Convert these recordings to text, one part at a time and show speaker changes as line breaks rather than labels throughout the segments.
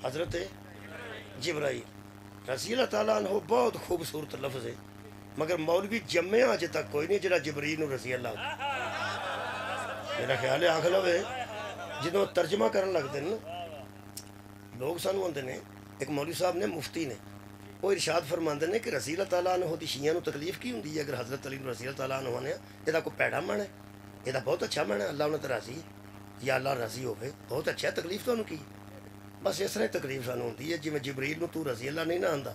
حضرت جبرائیل رضی اللہ تعالیٰ عنہ بہت خوبصورت لفظ ہے، مگر مولوی جمعہ اج تک کوئی نہیں جڑا جبرائیل نو رضی اللہ میرا خیال ہے آخ لو جدوں ترجمہ کرن لگتے ہیں لوگ سانو آندے نے، ایک مولوی صاحب نے مفتی نے وہ ارشاد فرماندے نے کہ رضی اللہ تعالیٰ عنہ دی شیعہ نو تکلیف کی ہوندی ہے اگر حضرت علی رضی اللہ تعالیٰ عنہ نے یہ کوئی پیڑا من ہے، یہ بہت اچھا من ہے، اللہ انہوں تے راضی یا اللہ راضی ہوئے بہت اچھا ہے، تکلیف تو کی بس اس طرح تکلیف سانو ہوندی ہے جی میں جبریل نو تو رضی اللہ نہیں نہ آندا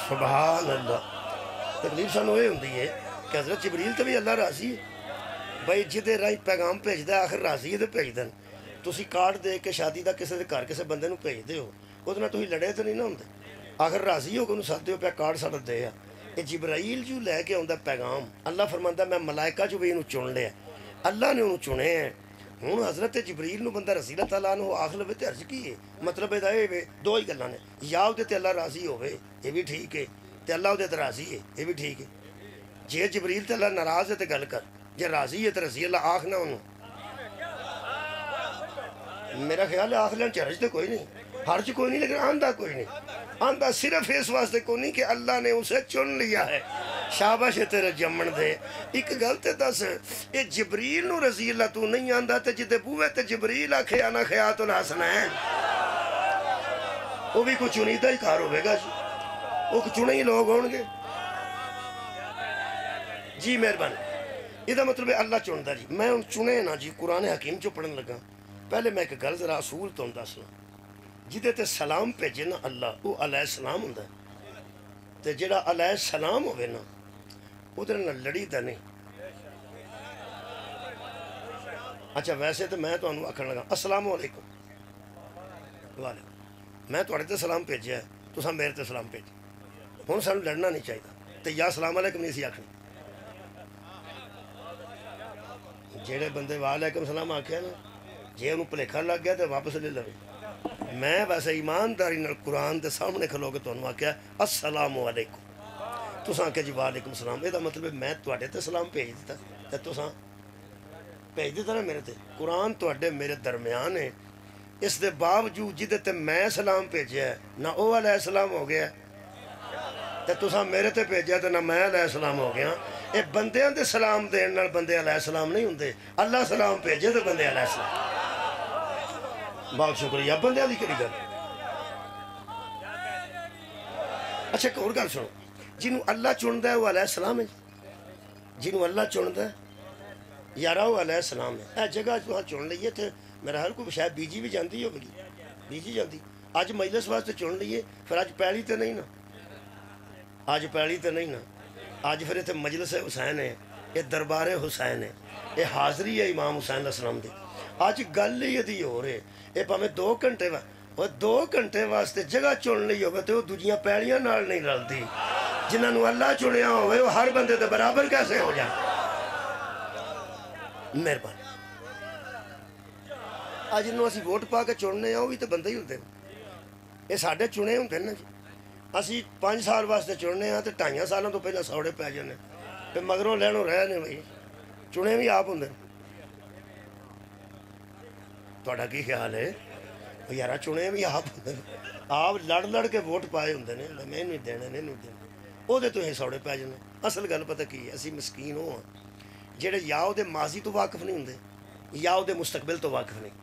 سبحان اللہ، تکلیف سانو یہ ہوندی ہے کہ حضرت جبریل تو بھی اللہ راضی ہے بھائی جدے رائی پیغام بھیجدا آخر راضی ہے تو بھیج دین، تسی کارڈ دے کے شادی دا کسے دے گھر کسے بندے نو بھیج دے ہو وہ تھی لڑے تو نہیں نہ ہوندے، آخر راضی ہو کے انہوں ساتھ دیو پیا کارڈ ساڑا دے آ یہ جبرائیل جو لے کے آندا پیغام اللہ فرماندا میں ملائکہ جو بھی انہوں چن لیا اللہ نے انہوں چنے ہیں ہوں حضرت جبریل نو بندہ رضی اللہ تعالیٰ عنہ آخ لوے تے عرض کی ہے مطلب یہ دو ہی گلاں نے یا وہ تے اللہ راضی ہوئے یہ بھی ٹھیک ہے تے اللہ وہ تے راضی ہے یہ بھی ٹھیک ہے جے جبریل تے اللہ ناراض ہے تے گل کر جے راضی ہے تے رضی اللہ آخ نہ انہوں میرا خیال ہے آخ لین چرج تے کوئی نہیں حرج کوئی نہیں لیکن آندہ کوئی نہیں آندہ صرف اس واسطے کوئی نہیں کہ اللہ نے اسے چن لیا ہے شاباش تیرے جمن دے ایک گلت دس یہ جبریل نو رضی اللہ تو نہیں آندہ تے جدے بوے تے جبریل آکھے آنا خیات الحسنین وہ بھی کوئی چنیدہ ہی کار ہوئے گا جی وہ چنے ہی لوگ ہونگے جی مہربان یہ مطلب ہے اللہ چندہ جی میں ان چنے نا جی قرآن حکیم جو پڑھن لگا پہلے میں ایک گل ذرا اصول تو دسنا جدے تے سلام بھیجے نا اللہ وہ علیہ السلام ہوندا ہے تے جڑا علیہ السلام ہوئے نا ادھر نہ لڑی دا نہیں اچھا ویسے تو میں تو انہوں آکھن لگا السلام علیکم وعلیکم میں توڑے تے سلام بھیجے ہے تو سا میرے تے سلام بھیجے ہوں سانو لڑنا نہیں چاہیے تے یا السلام علیکم نہیں سی آکھنی جیڑے بندے وعلیکم السلام آکھے نا جے انہوں پلیکھا لگ گیا تو واپس لے لوے میں ویسے ایمانداری نال قرآن دے سامنے کھلو کے تو انہوں آکھیا السلام علیکم تو ساں کہ جی وعلیکم السلام یہ مطلب ہے میں توڑے تے سلام بھیج دیتا تے تو ساں بھیج دیتا نا میرے تے قرآن توڑے میرے درمیان ہے اس دے باوجود جدے تے میں سلام بھیجیا ہے نہ او علیہ السلام ہو گیا تے تو ساں میرے تے بھیجیا تے نہ میں علیہ السلام ہو گیا اے بندیاں دے سلام دین نال بندے علیہ السلام نہیں ہوندے اللہ سلام بھیجے تے بندے علیہ السلام بہت شکریہ بندیاں دی کری گل اچھا ایک اور گل سنو جنہوں اللہ چندہ ہے وہ علیہ السلام ہے جنہوں اللہ چندہ ہے یارہ وہ علیہ السلام ہے اے جگہ وہاں چن لئیے تھے میرا ہر کوئی شاید بیجی بھی جانتی ہو گئی بیجی جانتی آج مجلس واسطے چن لئیے پھر آج پہلی تے نہیں نا آج پہلی تے نہیں نا آج پھر یہ مجلس حسین ہے یہ دربار حسین ہے یہ حاضری ہے امام حسین علیہ السلام دی آج گل ہی دی ہو رہے یہ پاہمیں 2 گھنٹے وہ 2 گھنٹے واسطے جگہ چن لی ہوگا تو وہ دوجیاں پیڑیاں نال نہیں رلتی جنہاں نو اللہ چنیا ہوئے وہ ہر بندے دے برابر کیسے ہو جائے مہربان آج جنہوں اسی ووٹ پا کے چننے ہیں وہ بھی تو بندے ہی ہوتے ہیں یہ ساڑھے چنے ہوتے ہیں نا جی اسی 5 سال واسطے چننے ہیں تو 2.5 سالوں تو پہلے سوڑے پہ جانے پھر مگروں لینوں رہے نے بھائی چنے بھی آپ ہوندے توڑا کی خیال ہے یارہ چنے بھی آپ ہوندے آپ لڑ لڑ کے ووٹ پائے ہوندے نے میں نہیں دینے نہیں دینے وہ دے تو ہی سوڑے پہ جانے اصل گل پتہ کی ہے اسی مسکین ہو جڑے یا وہ دے ماضی تو واقف نہیں ہوندے یا وہ دے مستقبل تو واقف نہیں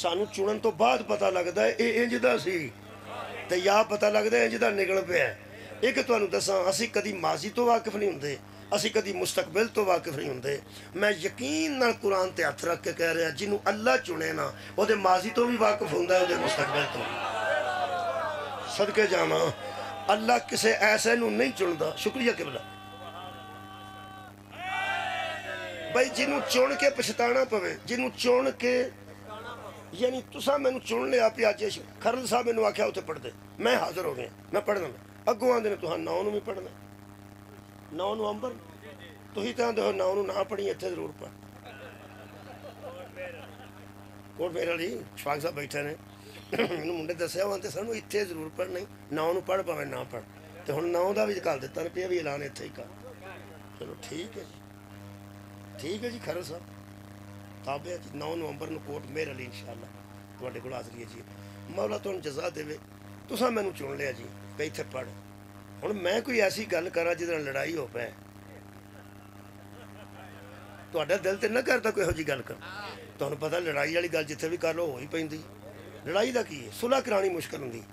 سانو چنن تو بعد پتہ لگتا ہے اے انج دا سی تے یا پتہ لگتا ہے انج دا نکل پہ ہے ایک تو انہوں دساں اسی کدی ماضی تو واقف نہیں ہوندے اسی کدی مستقبل تو واقف نہیں ہوندے میں یقین نال قرآن تے ہاتھ رکھ کے کہہ رہا جنہوں اللہ چنے نا وہ دے ماضی تو بھی واقف ہوندہ ہے وہ دے مستقبل تو صدقے جانا اللہ کسے ایسے نو نہیں چندہ شکریہ قبلہ بھائی جنہوں چون کے پچھتانا پوے جنہوں چون کے یعنی تسا میں چن لیا پیا جیش خرل صاحب میں آکھیا ہوتے پڑھ دے میں حاضر ہو گیا میں پڑھنا میں اگوں آن دینے تو ہاں ناؤنو میں پڑھنا ناؤنو امبر تو ہی تاں دے ناؤنو نہ پڑھی اتھے ضرور پڑھ کوٹ میرا لی شفاق صاحب بیٹھے نے انہوں منڈے دسیا وہاں تے سانو اتھے ضرور پڑھ نہیں ناؤنو پڑھ پاوے نہ پڑھ تے ہن ناؤں دا بھی کال دیتا نے پیا بھی اعلان اتھے ہی کر چلو ٹھیک ہے جی خرل صاحب ਤਾਬੇ ਜੀ 9 ਨਵੰਬਰ ਨੂੰ ਕੋਟ ਮੇਰ ਅਲੀ ਇਨਸ਼ਾਅੱਲਾ ਤੁਹਾਡੇ ਕੋਲ ਹਾਜ਼ਰੀ ਹੈ ਜੀ। ਮੌਲਾ ਤੁਹਾਨੂੰ ਜਜ਼ਾ ਦੇਵੇ, ਤੁਸੀਂ ਮੈਨੂੰ ਚੁਣ ਲਿਆ ਜੀ ਵੀ ਇੱਥੇ ਪੜ੍ਹ। ਹੁਣ ਮੈਂ ਕੋਈ ਐਸੀ ਗੱਲ ਕਰਾਂ ਜਿਹਦੇ ਨਾਲ ਲੜਾਈ ਹੋ ਪਏ, ਤੁਹਾਡਾ ਦਿਲ ਤੇ ਨਾ ਕਰਦਾ ਕੋਈ ਇਹੋ ਜਿਹੀ ਗੱਲ ਕਰ। ਤੁਹਾਨੂੰ ਪਤਾ ਲੜਾਈ ਵਾਲੀ ਗੱਲ ਜਿੱਥੇ ਵੀ ਕਰ ਲਓ ਹੋ ਹੀ ਪੈਂਦੀ। ਲੜਾਈ ਦਾ ਕੀ ਹੈ, ਸੁਲ੍ਹਾ ਕਰਾਉਣੀ ਮੁਸ਼ਕਲ ਹੁੰਦੀ,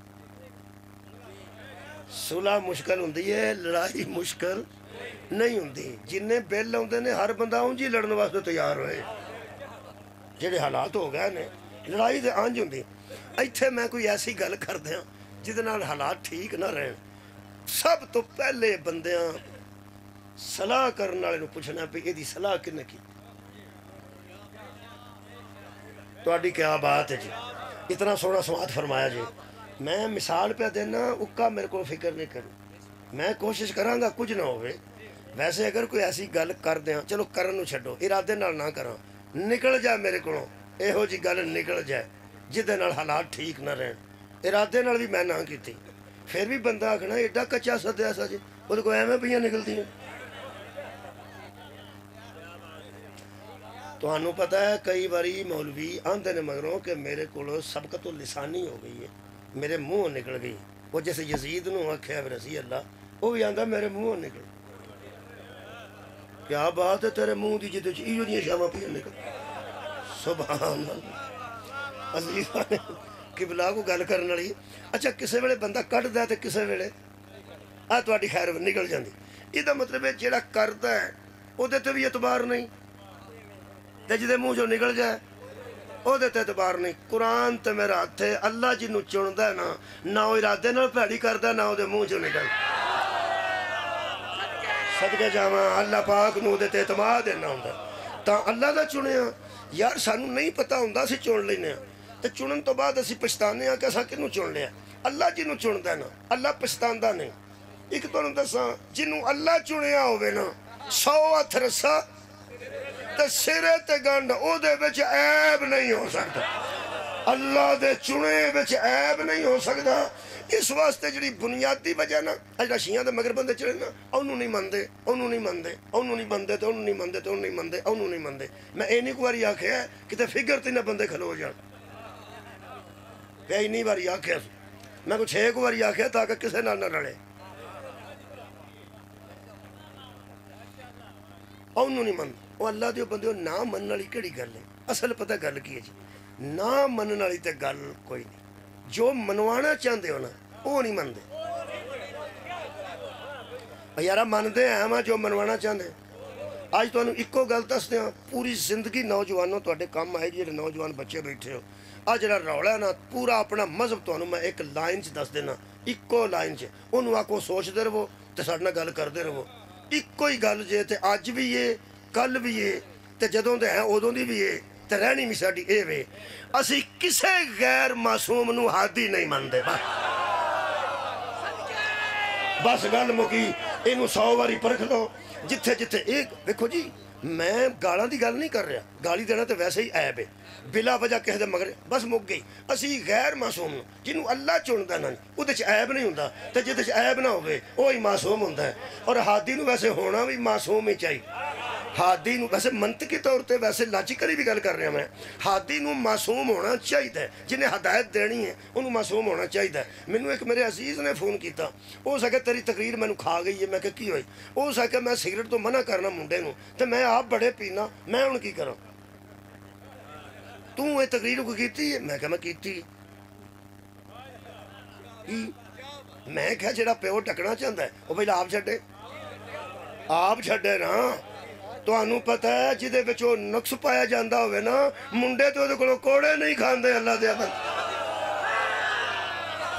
ਸੁਲ੍ਹਾ ਮੁਸ਼ਕਲ ਹੁੰਦੀ ਹੈ, ਲੜਾਈ ਮੁਸ਼ਕਲ ਨਹੀਂ ਹੁੰਦੀ। ਜਿੰਨੇ ਬਿੱਲ ਆਉਂਦੇ ਨੇ ਹਰ ਬੰਦਾ ਉਂਝ ਹੀ ਲੜਨ ਵਾਸਤੇ ਤਿਆਰ ਹੋਏ। ਜਿਹੜੇ ਹਾਲਾਤ ਹੋ ਗਏ ਨੇ ਲੜਾਈ ਤੇ ਅੰਜ ਹੁੰਦੀ। ਇੱਥੇ ਮੈਂ ਕੋਈ ਐਸੀ ਗੱਲ ਕਰਦਿਆਂ ਜਿਹਦੇ ਨਾਲ ਹਾਲਾਤ ਠੀਕ ਨਾ ਰਹਿਣ, ਸਭ ਤੋਂ ਪਹਿਲੇ ਬੰਦਿਆਂ ਸਲਾਹ ਕਰਨ ਵਾਲੇ ਨੂੰ ਪੁੱਛਣਾ ਵੀ ਇਹਦੀ ਸਲਾਹ ਕਿਹਨੇ ਕੀਤੀ। ਤੁਹਾਡੀ ਕਿਆ ਬਾਤ ਹੈ ਜੀ, ਇਤਨਾ ਸੋਹਣਾ ਸਵਾਦ ਫਰਮਾਇਆ ਜੀ। ਮੈਂ ਮਿਸਾਲ ਪਿਆ ਦੇਣਾ, ਉੱਕਾ ਮੇਰੇ ਕੋਲ ਫਿਕਰ ਨਹੀਂ ਕਰੀ, ਮੈਂ ਕੋਸ਼ਿਸ਼ ਕਰਾਂਗਾ ਕੁਝ ਨਾ ਹੋਵੇ। ਵੈਸੇ ਅਗਰ ਕੋਈ ਐਸੀ ਗੱਲ ਕਰਦੇ ਹਾਂ, ਚਲੋ ਕਰਨ ਨੂੰ ਛੱਡੋ, ਇਰਾਦੇ ਨਾਲ ਨਾ ਕਰਾਂ, ਨਿਕਲ ਜਾ ਮੇਰੇ ਕੋਲੋਂ ਇਹੋ ਜਿਹੀ ਗੱਲ ਨਿਕਲ ਜਾਏ ਜਿਹਦੇ ਨਾਲ ਹਾਲਾਤ ਠੀਕ ਨਾ ਰਹਿਣ। ਇਰਾਦੇ ਨਾਲ ਵੀ ਮੈਂ ਨਾ ਕੀਤੀ, ਫਿਰ ਵੀ ਬੰਦਾ ਆਖਣਾ ਏਡਾ ਕੱਚਾ ਸੱਦਿਆ ਸਾ ਜੀ, ਉਹਦੇ ਕੋਲ ਐਵੇਂ ਪਈਆਂ ਨਿਕਲਦੀਆਂ। ਤੁਹਾਨੂੰ ਪਤਾ ਹੈ ਕਈ ਵਾਰੀ ਮੌਲਵੀ ਆਂਦੇ ਨੇ ਮਗਰੋਂ ਕਿ ਮੇਰੇ ਕੋਲ ਸਬਕਤੁਲ ਲਿਸਾਨੀ ਹੋ ਗਈ ਹੈ, ਮੇਰੇ ਮੂੰਹੋਂ ਨਿਕਲ ਗਈ। ਉਹ ਜਿਸ ਯਜ਼ੀਦ ਨੂੰ ਆਖਿਆ ਰਜ਼ੀ ਅੱਲਾ, ਉਹ ਵੀ ਆਂਦਾ ਮੇਰੇ ਮੂੰਹੋਂ ਨਿਕਲ। ਕਿਆ ਬਾਤ ਹੈ ਤੇਰੇ ਮੂੰਹ ਦੀ ਜਿਹਦੇ ਚ ਇਹੋ ਜਿਹੀਆਂ ਸ਼ਾਵਾਂ ਪਈਆਂ ਨਿਕਲ। ਸੁਭਾਨ ਅੱਲਾਹ। ਅਸੀਂ ਕਿਬਲਾ ਕੋ ਗੱਲ ਕਰਨ ਵਾਲੀ। ਅੱਛਾ, ਕਿਸੇ ਵੇਲੇ ਬੰਦਾ ਕੱਢਦਾ ਤੇ ਕਿਸੇ ਵੇਲੇ ਆ ਤੁਹਾਡੀ ਖੈਰ ਨਿਕਲ ਜਾਂਦੀ। ਇਹਦਾ ਮਤਲਬ ਹੈ ਜਿਹੜਾ ਕਰਦਾ ਹੈ ਉਹਦੇ ਤੇ ਵੀ ਇਤਬਾਰ ਨਹੀਂ, ਤੇ ਜਿਹਦੇ ਮੂੰਹ ਚੋਂ ਨਿਕਲ ਜਾਏ ਉਹਦੇ ਤੇ ਇਤਬਾਰ ਨਹੀਂ। ਕੁਰਾਨ ਤੇ ਮੇਰਾ ਹੱਥ ਹੈ, ਅੱਲਾ ਜਿਹਨੂੰ ਚੁਣਦਾ ਨਾ ਉਹ ਇਰਾਦੇ ਨਾਲ ਭੈੜੀ ਕਰਦਾ, ਨਾ ਉਹਦੇ ਮੂੰਹ ਚੋਂ ਨਿਕਲ। ਸਦਕੇ ਜਾਵਾਂ ਅੱਲਾ ਪਾਕ ਨੂੰ ਉਹਦੇ ਤੇ ਇਤਮਾਦ ਦੇਣਾ ਹੁੰਦਾ। ਤਾਂ ਅੱਲਾ ਦਾ ਚੁਣਿਆ ਯਾਰ, ਸਾਨੂੰ ਨਹੀਂ ਪਤਾ ਹੁੰਦਾ, ਅਸੀਂ ਚੁਣ ਲੈਂਦੇ ਹਾਂ, ਤੇ ਚੁਣਨ ਤੋਂ ਬਾਅਦ ਅਸੀਂ ਪਛਤਾਉਂਦੇ ਹਾਂ ਕਿ ਅਸਾਂ ਕਿਹਨੂੰ ਚੁਣ ਲਿਆ। ਅੱਲਾ ਜਿਹਨੂੰ ਚੁਣਦਾ ਨਾ, ਅੱਲਾ ਪਛਤਾਉਂਦਾ ਨਹੀਂ। ਇੱਕ ਤੁਹਾਨੂੰ ਦੱਸਾਂ, ਜਿਹਨੂੰ ਅੱਲਾ ਚੁਣਿਆ ਹੋਵੇ ਨਾ, 100 ਹੱਥ ਰੱਸਾ ਤੇ ਸਿਰੇ ਤੇ ਗੰਢ, ਉਹਦੇ ਵਿੱਚ ਐਬ ਨਹੀਂ ਹੋ ਸਕਦਾ। ਅੱਲਾ ਦੇ ਚੁਣੇ ਵਿੱਚ ਐਬ ਨਹੀਂ ਹੋ ਸਕਦਾ। ਇਸ ਵਾਸਤੇ ਜਿਹੜੀ ਬੁਨਿਆਦੀ ਵਜ੍ਹਾ ਨਾ, ਜਿਹੜਾ ਸ਼ੀਆਂ ਦੇ ਮਗਰ ਬੰਦੇ ਚੜੇ ਨਾ, ਉਹਨੂੰ ਨਹੀਂ ਮੰਨਦੇ, ਉਹਨੂੰ ਨਹੀਂ ਮੰਨਦੇ, ਉਹਨੂੰ ਨਹੀਂ ਮੰਨਦੇ, ਤੇ ਉਹਨੂੰ ਨਹੀਂ ਮੰਨਦੇ, ਤੇ ਉਹਨੂੰ ਨਹੀਂ ਮੰਨਦੇ, ਉਹਨੂੰ ਨਹੀਂ ਮੰਨਦੇ। ਮੈਂ ਇੰਨੀ ਕੁ ਵਾਰੀ ਆਖਿਆ ਕਿਤੇ ਫਿਗਰ ਤੇ ਨਾ ਬੰਦੇ ਖਲੋ ਜਾਣ। ਮੈਂ ਇੰਨੀ ਵਾਰੀ ਆਖਿਆ, ਮੈਂ ਕੁਛ 6 ਵਾਰੀ ਆਖਿਆ ਤਾਂ ਕਿ ਕਿਸੇ ਨਾਲ ਨਾ ਰਲੇ। ਉਹਨੂੰ ਨਹੀਂ ਮੰਨਦੇ, ਉਹ ਅੱਲਾ ਦੇ ਬੰਦੇ। ਉਹ ਨਾ ਮੰਨਣ ਵਾਲੀ ਕਿਹੜੀ ਗੱਲ ਹੈ? ਅਸਲ ਪਤਾ ਗੱਲ ਕੀ ਹੈ ਜੀ, ਨਾ ਮੰਨਣ ਵਾਲੀ ਤੇ ਗੱਲ ਕੋਈ ਨਹੀਂ। ਜੋ ਮਨਵਾਉਣਾ ਚਾਹੁੰਦੇ ਹੋ ਨਾ, ਉਹ ਨਹੀਂ ਮੰਨਦੇ। ਯਾਰਾ ਮੰਨਦੇ ਆ ਵਾ ਜੋ ਮਨਵਾਉਣਾ ਚਾਹੁੰਦੇ। ਅੱਜ ਤੁਹਾਨੂੰ ਇੱਕੋ ਗੱਲ ਦੱਸਦੇ ਹਾਂ, ਪੂਰੀ ਜ਼ਿੰਦਗੀ ਨੌਜਵਾਨੋਂ ਤੁਹਾਡੇ ਕੰਮ ਆਏ, ਜਿਹੜੇ ਨੌਜਵਾਨ ਬੱਚੇ ਬੈਠੇ ਹੋ। ਆ ਜਿਹੜਾ ਰੌਲਾ ਨਾ, ਪੂਰਾ ਆਪਣਾ ਮਜ਼ਹਬ ਤੁਹਾਨੂੰ ਮੈਂ ਇੱਕ ਲਾਈਨ 'ਚ ਦੱਸ ਦੇਣਾ, ਇੱਕੋ ਲਾਈਨ 'ਚ। ਉਹਨੂੰ ਆਖੋ ਸੋਚਦੇ ਰਹੋ ਤੇ ਸਾਡੇ ਨਾਲ ਗੱਲ ਕਰਦੇ ਰਹੋ। ਇੱਕੋ ਹੀ ਗੱਲ ਜੇ, ਤੇ ਅੱਜ ਵੀ ਏ, ਕੱਲ ਵੀ ਏ, ਤੇ ਜਦੋਂ ਦੇ ਹੈ ਉਦੋਂ ਦੀ ਵੀ ਏ, ਤੇ ਰਹਿਣੀ ਵੀ ਸਾਡੀ ਇਹ ਵੇ, ਅਸੀਂ ਕਿਸੇ ਗੈਰ ਮਾਸੂਮ ਨੂੰ ਹਾਦੀ ਨਹੀਂ ਮੰਨਦੇ। ਬਸ ਗੱਲ ਮੁੱਕੀ। ਇਹਨੂੰ 100 ਵਾਰੀ ਪਰਖ ਲਓ। ਜਿੱਥੇ ਜਿੱਥੇ ਇਹ ਵੇਖੋ ਜੀ, ਮੈਂ ਗਾਲਾਂ ਦੀ ਗੱਲ ਨਹੀਂ ਕਰ ਰਿਹਾ, ਗਾਲੀ ਦੇਣਾ ਤਾਂ ਵੈਸੇ ਹੀ ਐਬ ਹੈ, ਬਿਲਾ ਵਜ੍ਹਾ ਕਿਸੇ ਦੇ ਮਗਰ, ਬਸ ਮੁੱਕ ਗਈ। ਅਸੀਂ ਗੈਰ ਮਾਸੂਮ ਨੂੰ, ਜਿਹਨੂੰ ਅੱਲਾ ਚੁਣਦਾ ਨਾ, ਉਹਦੇ 'ਚ ਐਬ ਨਹੀਂ ਹੁੰਦਾ, ਤੇ ਜਿਹਦੇ 'ਚ ਐਬ ਨਾ ਹੋਵੇ ਉਹ ਹੀ ਮਾਸੂਮ ਹੁੰਦਾ ਹੈ। ਔਰ ਹਾਦੀ ਨੂੰ ਵੈਸੇ ਹੋਣਾ ਵੀ ਮਾਸੂਮ ਹੀ ਚਾਹੀਦਾ। ਹਾਦੀ ਨੂੰ ਵੈਸੇ ਮੰਤਕੀ ਤੌਰ ਤੇ, ਵੈਸੇ ਲਾਜੀਕਲੀ ਵੀ ਗੱਲ ਕਰ ਰਿਹਾ ਮੈਂ, ਹਾਦੀ ਨੂੰ ਮਾਸੂਮ ਹੋਣਾ ਚਾਹੀਦਾ। ਜਿਹਨੇ ਹਦਾਇਤ ਦੇਣੀ ਹੈ ਉਹਨੂੰ ਮਾਸੂਮ ਹੋਣਾ ਚਾਹੀਦਾ। ਮੈਨੂੰ ਇੱਕ ਮੇਰੇ ਅਜ਼ੀਜ਼ ਨੇ ਫੋਨ ਕੀਤਾ, ਹੋ ਸਕੇ ਤੇਰੀ ਤਕਰੀਰ ਮੈਨੂੰ ਖਾ ਗਈ ਹੈ। ਮੈਂ ਕਿਹਾ ਕੀ ਹੋਈ? ਹੋ ਸਕੇ ਮੈਂ ਸਿਗਰਟ ਤੋਂ ਮਨਾ ਕਰਨਾ ਮੁੰਡੇ ਨੂੰ, ਤੇ ਮੈਂ ਆਪ ਬੜੇ ਪੀਣਾ, ਮੈਂ ਹੁਣ ਕੀ ਕਰਾਂ? ਤੂੰ ਇਹ ਤਕਰੀਰ ਕੋਈ ਕੀਤੀ ਹੈ? ਮੈਂ ਕਿਹਾ ਮੈਂ ਕੀਤੀ। ਕੀ? ਮੈਂ ਕਿਹਾ ਜਿਹੜਾ ਪਿਓ ਢਕਣਾ ਚਾਹੁੰਦਾ ਉਹ ਪਹਿਲਾਂ ਆਪ ਛੱਡੇ, ਆਪ ਛੱਡੇ ਨਾ। ਤੁਹਾਨੂੰ ਪਤਾ ਹੈ ਜਿਹਦੇ ਵਿੱਚ ਉਹ ਨੁਕਸ ਪਾਇਆ ਜਾਂਦਾ ਹੋਵੇ ਨਾ, ਮੁੰਡੇ ਤੇ ਉਹਦੇ ਕੋਲੋਂ ਕੋੜੇ ਨਹੀਂ ਖਾਂਦੇ। ਅੱਲਾ ਦੇ ਬੰਦੇ,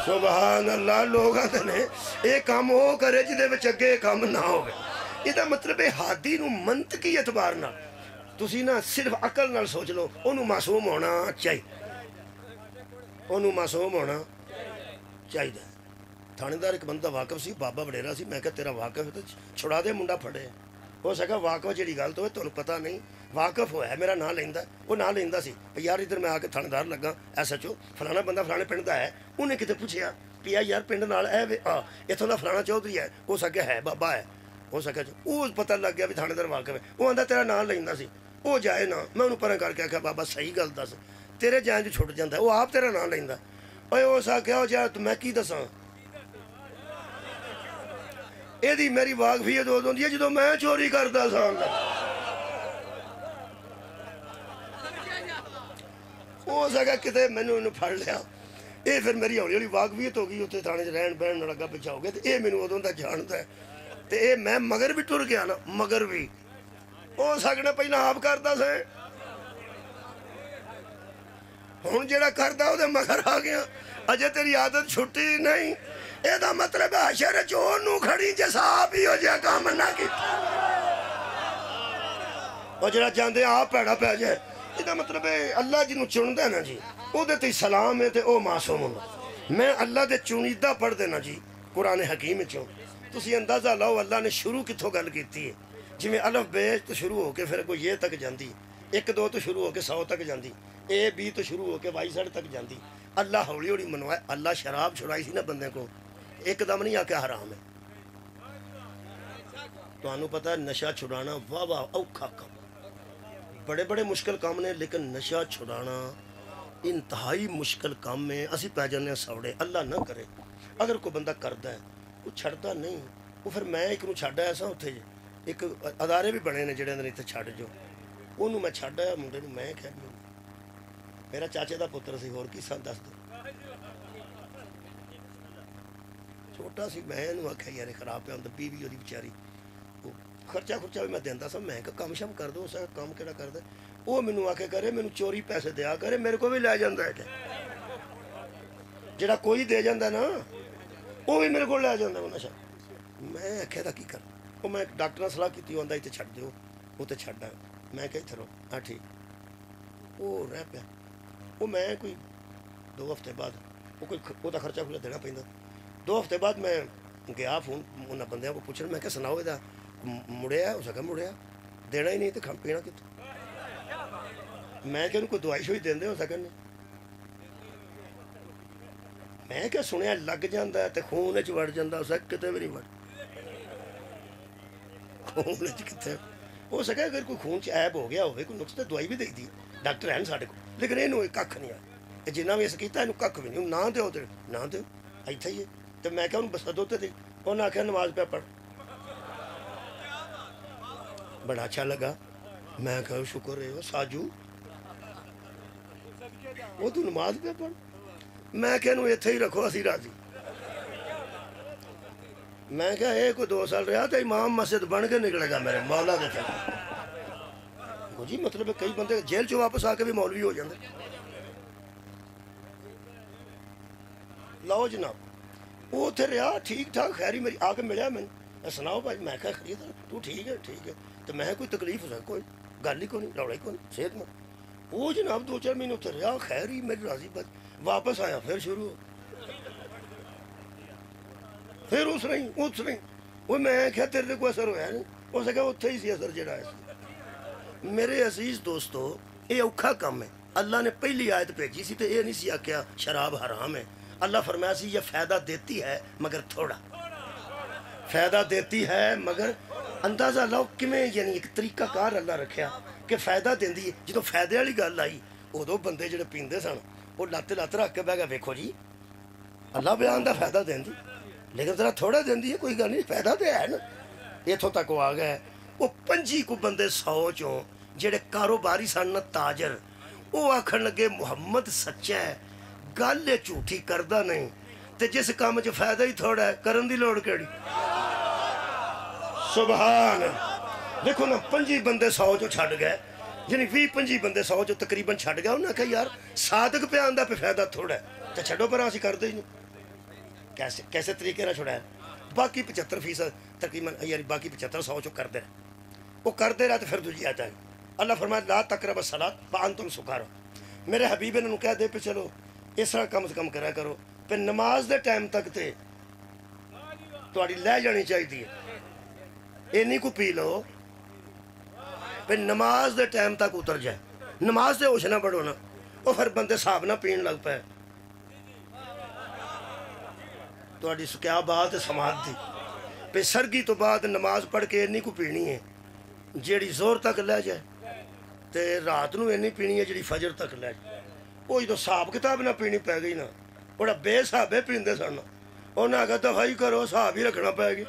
ਸੁਭਾਨ ਅੱਲਾਹ। ਲੋਕ ਆਂਦੇ ਨੇ ਇਹ ਕੰਮ ਉਹ ਕਰੇ ਜਿਹਦੇ ਵਿੱਚ ਅੱਗੇ ਕੰਮ ਨਾ ਹੋਵੇ। ਇਹਦਾ ਮਤਲਬ ਇਹ ਹਾਦੀ ਨੂੰ ਮੰਤਕੀ ਇਤਬਾਰ ਨਾਲ, ਤੁਸੀਂ ਨਾ ਸਿਰਫ ਅਕਲ ਨਾਲ ਸੋਚ ਲਓ, ਉਹਨੂੰ ਮਾਸੂਮ ਹੋਣਾ ਚਾਹੀਦਾ, ਉਹਨੂੰ ਮਾਸੂਮ ਹੋਣਾ ਚਾਹੀਦਾ। ਥਾਣੇਦਾਰ ਇੱਕ ਬੰਦਾ ਵਾਕਫ ਸੀ, ਬਾਬਾ ਵਡੇਰਾ ਸੀ। ਮੈਂ ਕਿਹਾ ਤੇਰਾ ਵਾਕਫ ਤੇ ਛੁੜਾ ਦੇ, ਮੁੰਡਾ ਫੜੇ। ਹੋ ਸਕਾ ਵਾਕਫ ਜਿਹੜੀ ਗੱਲ ਤੋਂ ਤੁਹਾਨੂੰ ਪਤਾ ਨਹੀਂ, ਵਾਕਫ ਹੋਇਆ, ਮੇਰਾ ਨਾਂ ਲੈਂਦਾ, ਉਹ ਨਾਂ ਲੈਂਦਾ ਸੀ ਯਾਰ ਇੱਧਰ ਮੈਂ ਆ ਕੇ ਥਾਣੇਦਾਰ ਲੱਗਾ, SHO ਫਲਾਣਾ ਬੰਦਾ ਫਲਾਣੇ ਪਿੰਡ ਦਾ ਹੈ। ਉਹਨੇ ਕਿਤੇ ਪੁੱਛਿਆ ਵੀ ਆ ਯਾਰ ਪਿੰਡ ਨਾਲ ਇਹ ਇੱਥੋਂ ਦਾ ਫਲਾਣਾ ਚੌਧਰੀ ਹੈ, ਹੋ ਸਕਿਆ ਹੈ ਬਾਬਾ ਹੈ, ਹੋ ਸਕਿਆ ਉਹ ਪਤਾ ਲੱਗ ਗਿਆ ਵੀ ਥਾਣੇਦਾਰ ਵਾਕਫ ਹੈ। ਉਹ ਆਂਦਾ ਤੇਰਾ ਨਾਂ ਲੈਂਦਾ ਸੀ। وہ جائے نہ. میں انہوں پرہ کر کے آخیا بابا صحیح گل دس تیرے جائیں جو چھٹ جاتا ہے وہ آپ تیرا نام لینا. اوے اس آخیا وہ جا میں کی دساں یہ میری واقفیت ادو ہوتی ہے جدو میں چوری کرتا سا. ہو سکا کتے مینوں انہوں پھڑ لیا. یہ پھر میری ہولی ہولی واقفیت ہو گئی اتنے تھانے رہن بہن لگا پچھا ہو گیا. تو یہ مینوں ادوں دا جانتا ہے. تو یہ میں مگر بھی ٹر گیا نا مگر بھی ہو سکنا پہلے آپ کرتا سا ہوں جڑا کرتا وہ مگر آ گیا. اجے تیری عادت چھٹی نہیں. یہ مطلب حشر چور نوں کھڑی جیسا آپ ہی ہو جائے کام نہ کی اور جڑا چاہتے آپ پیڑا پی جائے. یہ مطلب اللہ جنوں چنتا ہے نا جی وہ سلام ہے تو وہ معصوم ہوں. میں اللہ دے چنیدہ پڑھ دینا جی قرآن حکیم چوں. تسی اندازہ لاؤ اللہ نے شروع کتوں گل کیتی ہے. جی میں الف بے تو شروع ہو کے پھر کوئی یہ تک جاندی 1 2 تو شروع ہو کے 100 تک جاندی اے بی تو شروع ہو کے وائی زیڈ تک جاندی. اللہ ہولی ہولی منوائے. اللہ شراب چھڑائی سی نا بندے کو ایک دم نہیں آکے حرام ہے. تو انہوں پتہ ہے نشہ چھڑانا واہ واہ اوکھا کام بڑے بڑے مشکل کام نے لیکن نشہ چھڑانا انتہائی مشکل کام میں. اسی پہ جانے سوڑے اللہ نہ کرے اگر کوئی بندہ کردا ہے وہ چھڑتا نہیں. وہ پھر میں ایک نو چھڑا ایسا اتھے ایک ادارے بھی بنے نے جڑے اندر اتنے چھڑ جو انہوں میں چھڑا ہے منڈے نو میں کہہ بھی میرا چاچے دا پتر سی اور کی ساتھ دس دو چھوٹا سی میں انہوں آکھا یار خراب پہ ہوں بیوی ہوئی بیچاری خرچہ بھی میں دینا سا. میں کہا کام شام کر دو اسا کام کیڑا کر دے. وہ مینوں آکے کرے مینوں چوری پیسے دیا کرے میرے کو بھی لے جاندہ ہے کہ جڑا کوئی دے جاندہ نا وہ بھی میرے کو لے جاندہ ہے وہ نشا. میں آکھے دا کی کر وہ میں ڈاکٹر نے صلاح کی تھی ہوندہ ہی تے چھڑ دیو وہ تے چھڑ ہے. میں کہی تھرو ہاں ٹھیک وہ رہ پیا. وہ میں کوئی 2 ہفتے بعد وہ دا خرچہ کھلا دینا پہندا. 2 ہفتے بعد میں گیا فون انہاں بندیاں کو پوچھنا میں کہ سناؤ یہ مڑیا ہے. اس کا مڑیا دینا ہی نہیں تو کھان پینا کتوں. میں کہ کوئی دوائی شوئی دیں ہو سکن نہیں. میں کہ سنیا لگ جاندہ ہے تو خون وچ وڑ جاندہ ہو سکے کتے بھی نہیں وڑ خون وچ کتے ہو سکے. اگر کوئی خون عیب ہو گیا ہوئے کوئی نقص تو دوائی بھی دے دی ڈاکٹر ہیں ساڑھے کو لیکن یہ کھ نہیں آیا. جنہ بھی اس کیتا یہ کھ بھی نہیں نہ دیو نہ دیو ایتھا ہی ہے. تو میں کہ انہوں بس دو تے دی انہوں آکھیا نماز پہ پڑھ. بڑا اچھا لگا. میں کہا شکر ہے ساجو وہ تو نماز پہ پڑھ. میں کہ انہوں ایتھے ہی رکھو اسی راضی. میں کہا ایک 2 سال رہا تو امام مسجد بن کے نکلے گا میرے مولا دے تھے. جی مطلب ہے کئی بندے جیل چو واپس آ کے بھی مولوی ہو جاندے. لاؤ جناب وہ اتھے رہا ٹھیک ٹھاک خیری میری آ کے ملیا میں سناؤ بھائی. میں کہا خرید تو ٹھیک ہے تو میں کوئی تکلیف ہو سکتا کوئی گل ہی کو نہیں روڑا ہی کو نہیں صحت مند. وہ جناب 2-4 مہینے اتھے رہا خیری میری راضی بات. واپس آیا پھر شروع ہو پھر اس نہیں وہ میں کیا تیرے کو اثر ہویا نہیں. ہو سکا اتھے ہی سی اثر جڑا ہے. میرے عزیز دوستو یہ اوکھا کام ہے. اللہ نے پہلی آیت بھیجی سی تو یہ نہیں سی آکھیا شراب حرام ہے. اللہ فرمایا سی یہ فائدہ دیتی ہے مگر تھوڑا فائدہ دیتی ہے مگر اندازہ لاؤ کمیں یعنی ایک طریقہ کار اللہ رکھیا کہ فائدہ دیندی ہے. جدو فائدے والی گل آئی ادو بندے جڑے پیندے سن وہ لت رکھ کے بہ گیا ویکھو جی اللہ بیان دا فائدہ دیندی لیکن ذرا تھوڑا دیندی ہے کوئی گل نہیں فائدہ تو ہے نا. اتوں تک وہ آ گیا. وہ 25 کو بندے 100 چوں جڑے کاروباری سن تاجر وہ آکھن لگے محمد سچا ہے گل یہ جھوٹھی کردہ نہیں تے جس کام چ فائدہ ہی تھوڑا ہے کرن دی لوڑ کیڑی. سبحان دیکھو نا 25 بندے 100 چوں چھڑ گئے یعنی 20-25 بندے 100 چوں تقریباً چھڑ گیا. انہوں نے کہا یار صادق پہ آندہ پہ فائدہ تھوڑا ہے تو چھڑو پر آسی کر دے نہیں. کیسے طریقے نہ چھوڑا ہے. باقی 75% تقریباً یعنی باقی 75-100 چوں کر دے وہ کر دے رہا تو پھر دوجی آتا ہے. اللہ فرمایا لا تقربوا الصلاۃ وانتم سکارا. میرے حبیب نے کہہ دے پہ چلو اس طرح کم سے کم کرا کرو پہ نماز دے ٹائم تک تے تھوڑی لے جانی چاہیے. اینی کو پی لو پہ نماز دے ٹائم تک اتر جائے. نماز دے ہوش نہ بڑھو نا وہ پھر بندے صاحب نہ پین لگ پائے. تھوڑی کیا بات ہے سماعت دی پہ سرگی تو بعد نماز پڑھ کے اینی کو پینی ہے جیڑی زور تک لے جائے تے رات نو اینی پینی ہے جڑی فجر تک لے وہ جدو حساب کتاب نہ پینی پی گئی نا بڑا بے حسابے پیندے سن انہیں آگا دفاعی کرو حساب ہی رکھنا پے گی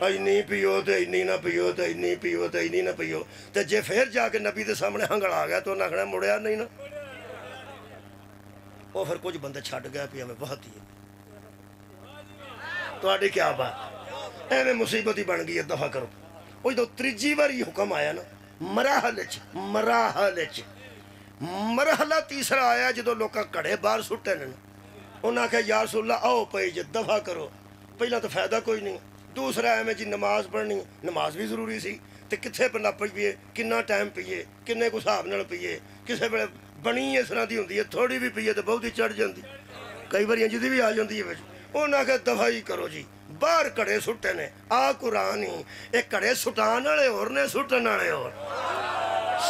اینی پیو تے اینی نہ پیو تے اینی پیو تے اینی نہ پیو تے جے پھر جا کے نبی دے سامنے ہنگڑ آ گیا تو انہیں آخنا مڑیا نہیں نا وہ پھر کچھ بندے چھڈ گئے پی ہمیں بہت ہی تہاڈی کیا بات ایویں مصیبت ہی بن گئی ہے دفاع کرو وہ جدو تیجی باری حکم آیا نا مرحلہ تیسرا آیا جدو لوکاں کڑے باہر سٹے نے انہاں آخیا یا رسول اللہ آؤ پئی جے دفاع کرو پہلا تو فائدہ کوئی نہیں دوسرا ایویں جی نماز پڑھنی نماز بھی ضروری سی تے کتھے پہ پیے کنا ٹائم پیے کنے کو حساب نال پیے کسے ویلے بنی اس طرح دی ہوندی ہے تھوڑی بھی پیے تو بہت ہی چڑھ جاندی کئی باری جدی بھی آ جاندی ہے انہاں آخیا دفاعی کرو جی باہر کڑے سٹے نے آ قرآن ہی ایک کڑے سٹان والے اور نے سٹن والے اور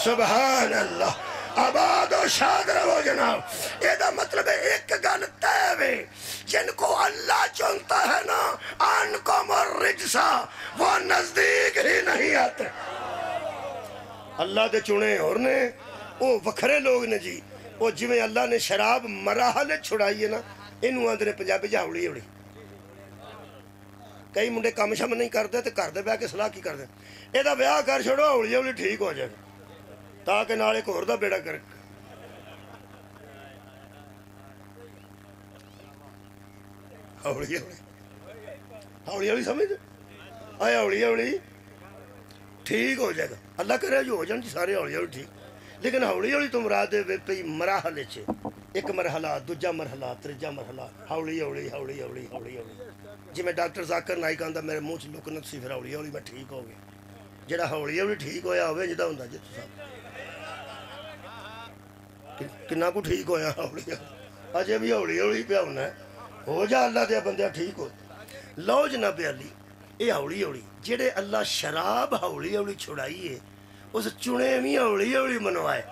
سبحان اللہ آباد و شاد رہو جناب یہ دا مطلب ہے ایک گل طے جن کو اللہ چنتا ہے نا ان کو مرجسا وہ نزدیک ہی نہیں آتے اللہ دے چنے اور نے وہ وکھرے لوگ نے جی وہ جویں اللہ نے شراب مراحل چھڑائی ہے نا انہوں آندے نے پنجابی جا ہولی ہولی کئی منڈے کام شم نہیں کرتے تو کر دے بہ کے صلاح کی کر دے یہ دا بیاہ کر چھوڑو ہولی ہولی ٹھیک ہو جائے تاکہ نال ایک اور دا بیڑا کر ہولی ہولی سمجھ آیا ہولی ہولی ٹھیک ہو جائے گا اللہ کرے جو ہو جان جی سارے ہولی ہولی ٹھیک لیکن ہولی ہولی تو مراد ہے پئی مراحل چ ایک مرحلہ دوجا مرحلہ تیجا مرحلہ ہولی ہولی ہولی ہولی ہولی ہولی جی میں ڈاکٹر ذاکر نائک آندا میرے منہ چ لکنت سی پھر ہولی ہولی میں ٹھیک ہو گیا جڑا ہولی ہولی ٹھیک ہویا ہوئے جدا ہوندا جی تساں کنا کو ٹھیک ہویا ہولی اجے بھی ہولی ہولی پیا ہونا ہے ہو جا اللہ دے بندے ٹھیک ہو لو جناب علی یہ ہولی ہولی جڑے اللہ شراب ہولی ہولی چھڑائی ہے اس چنے بھی ہولی ہولی منوائے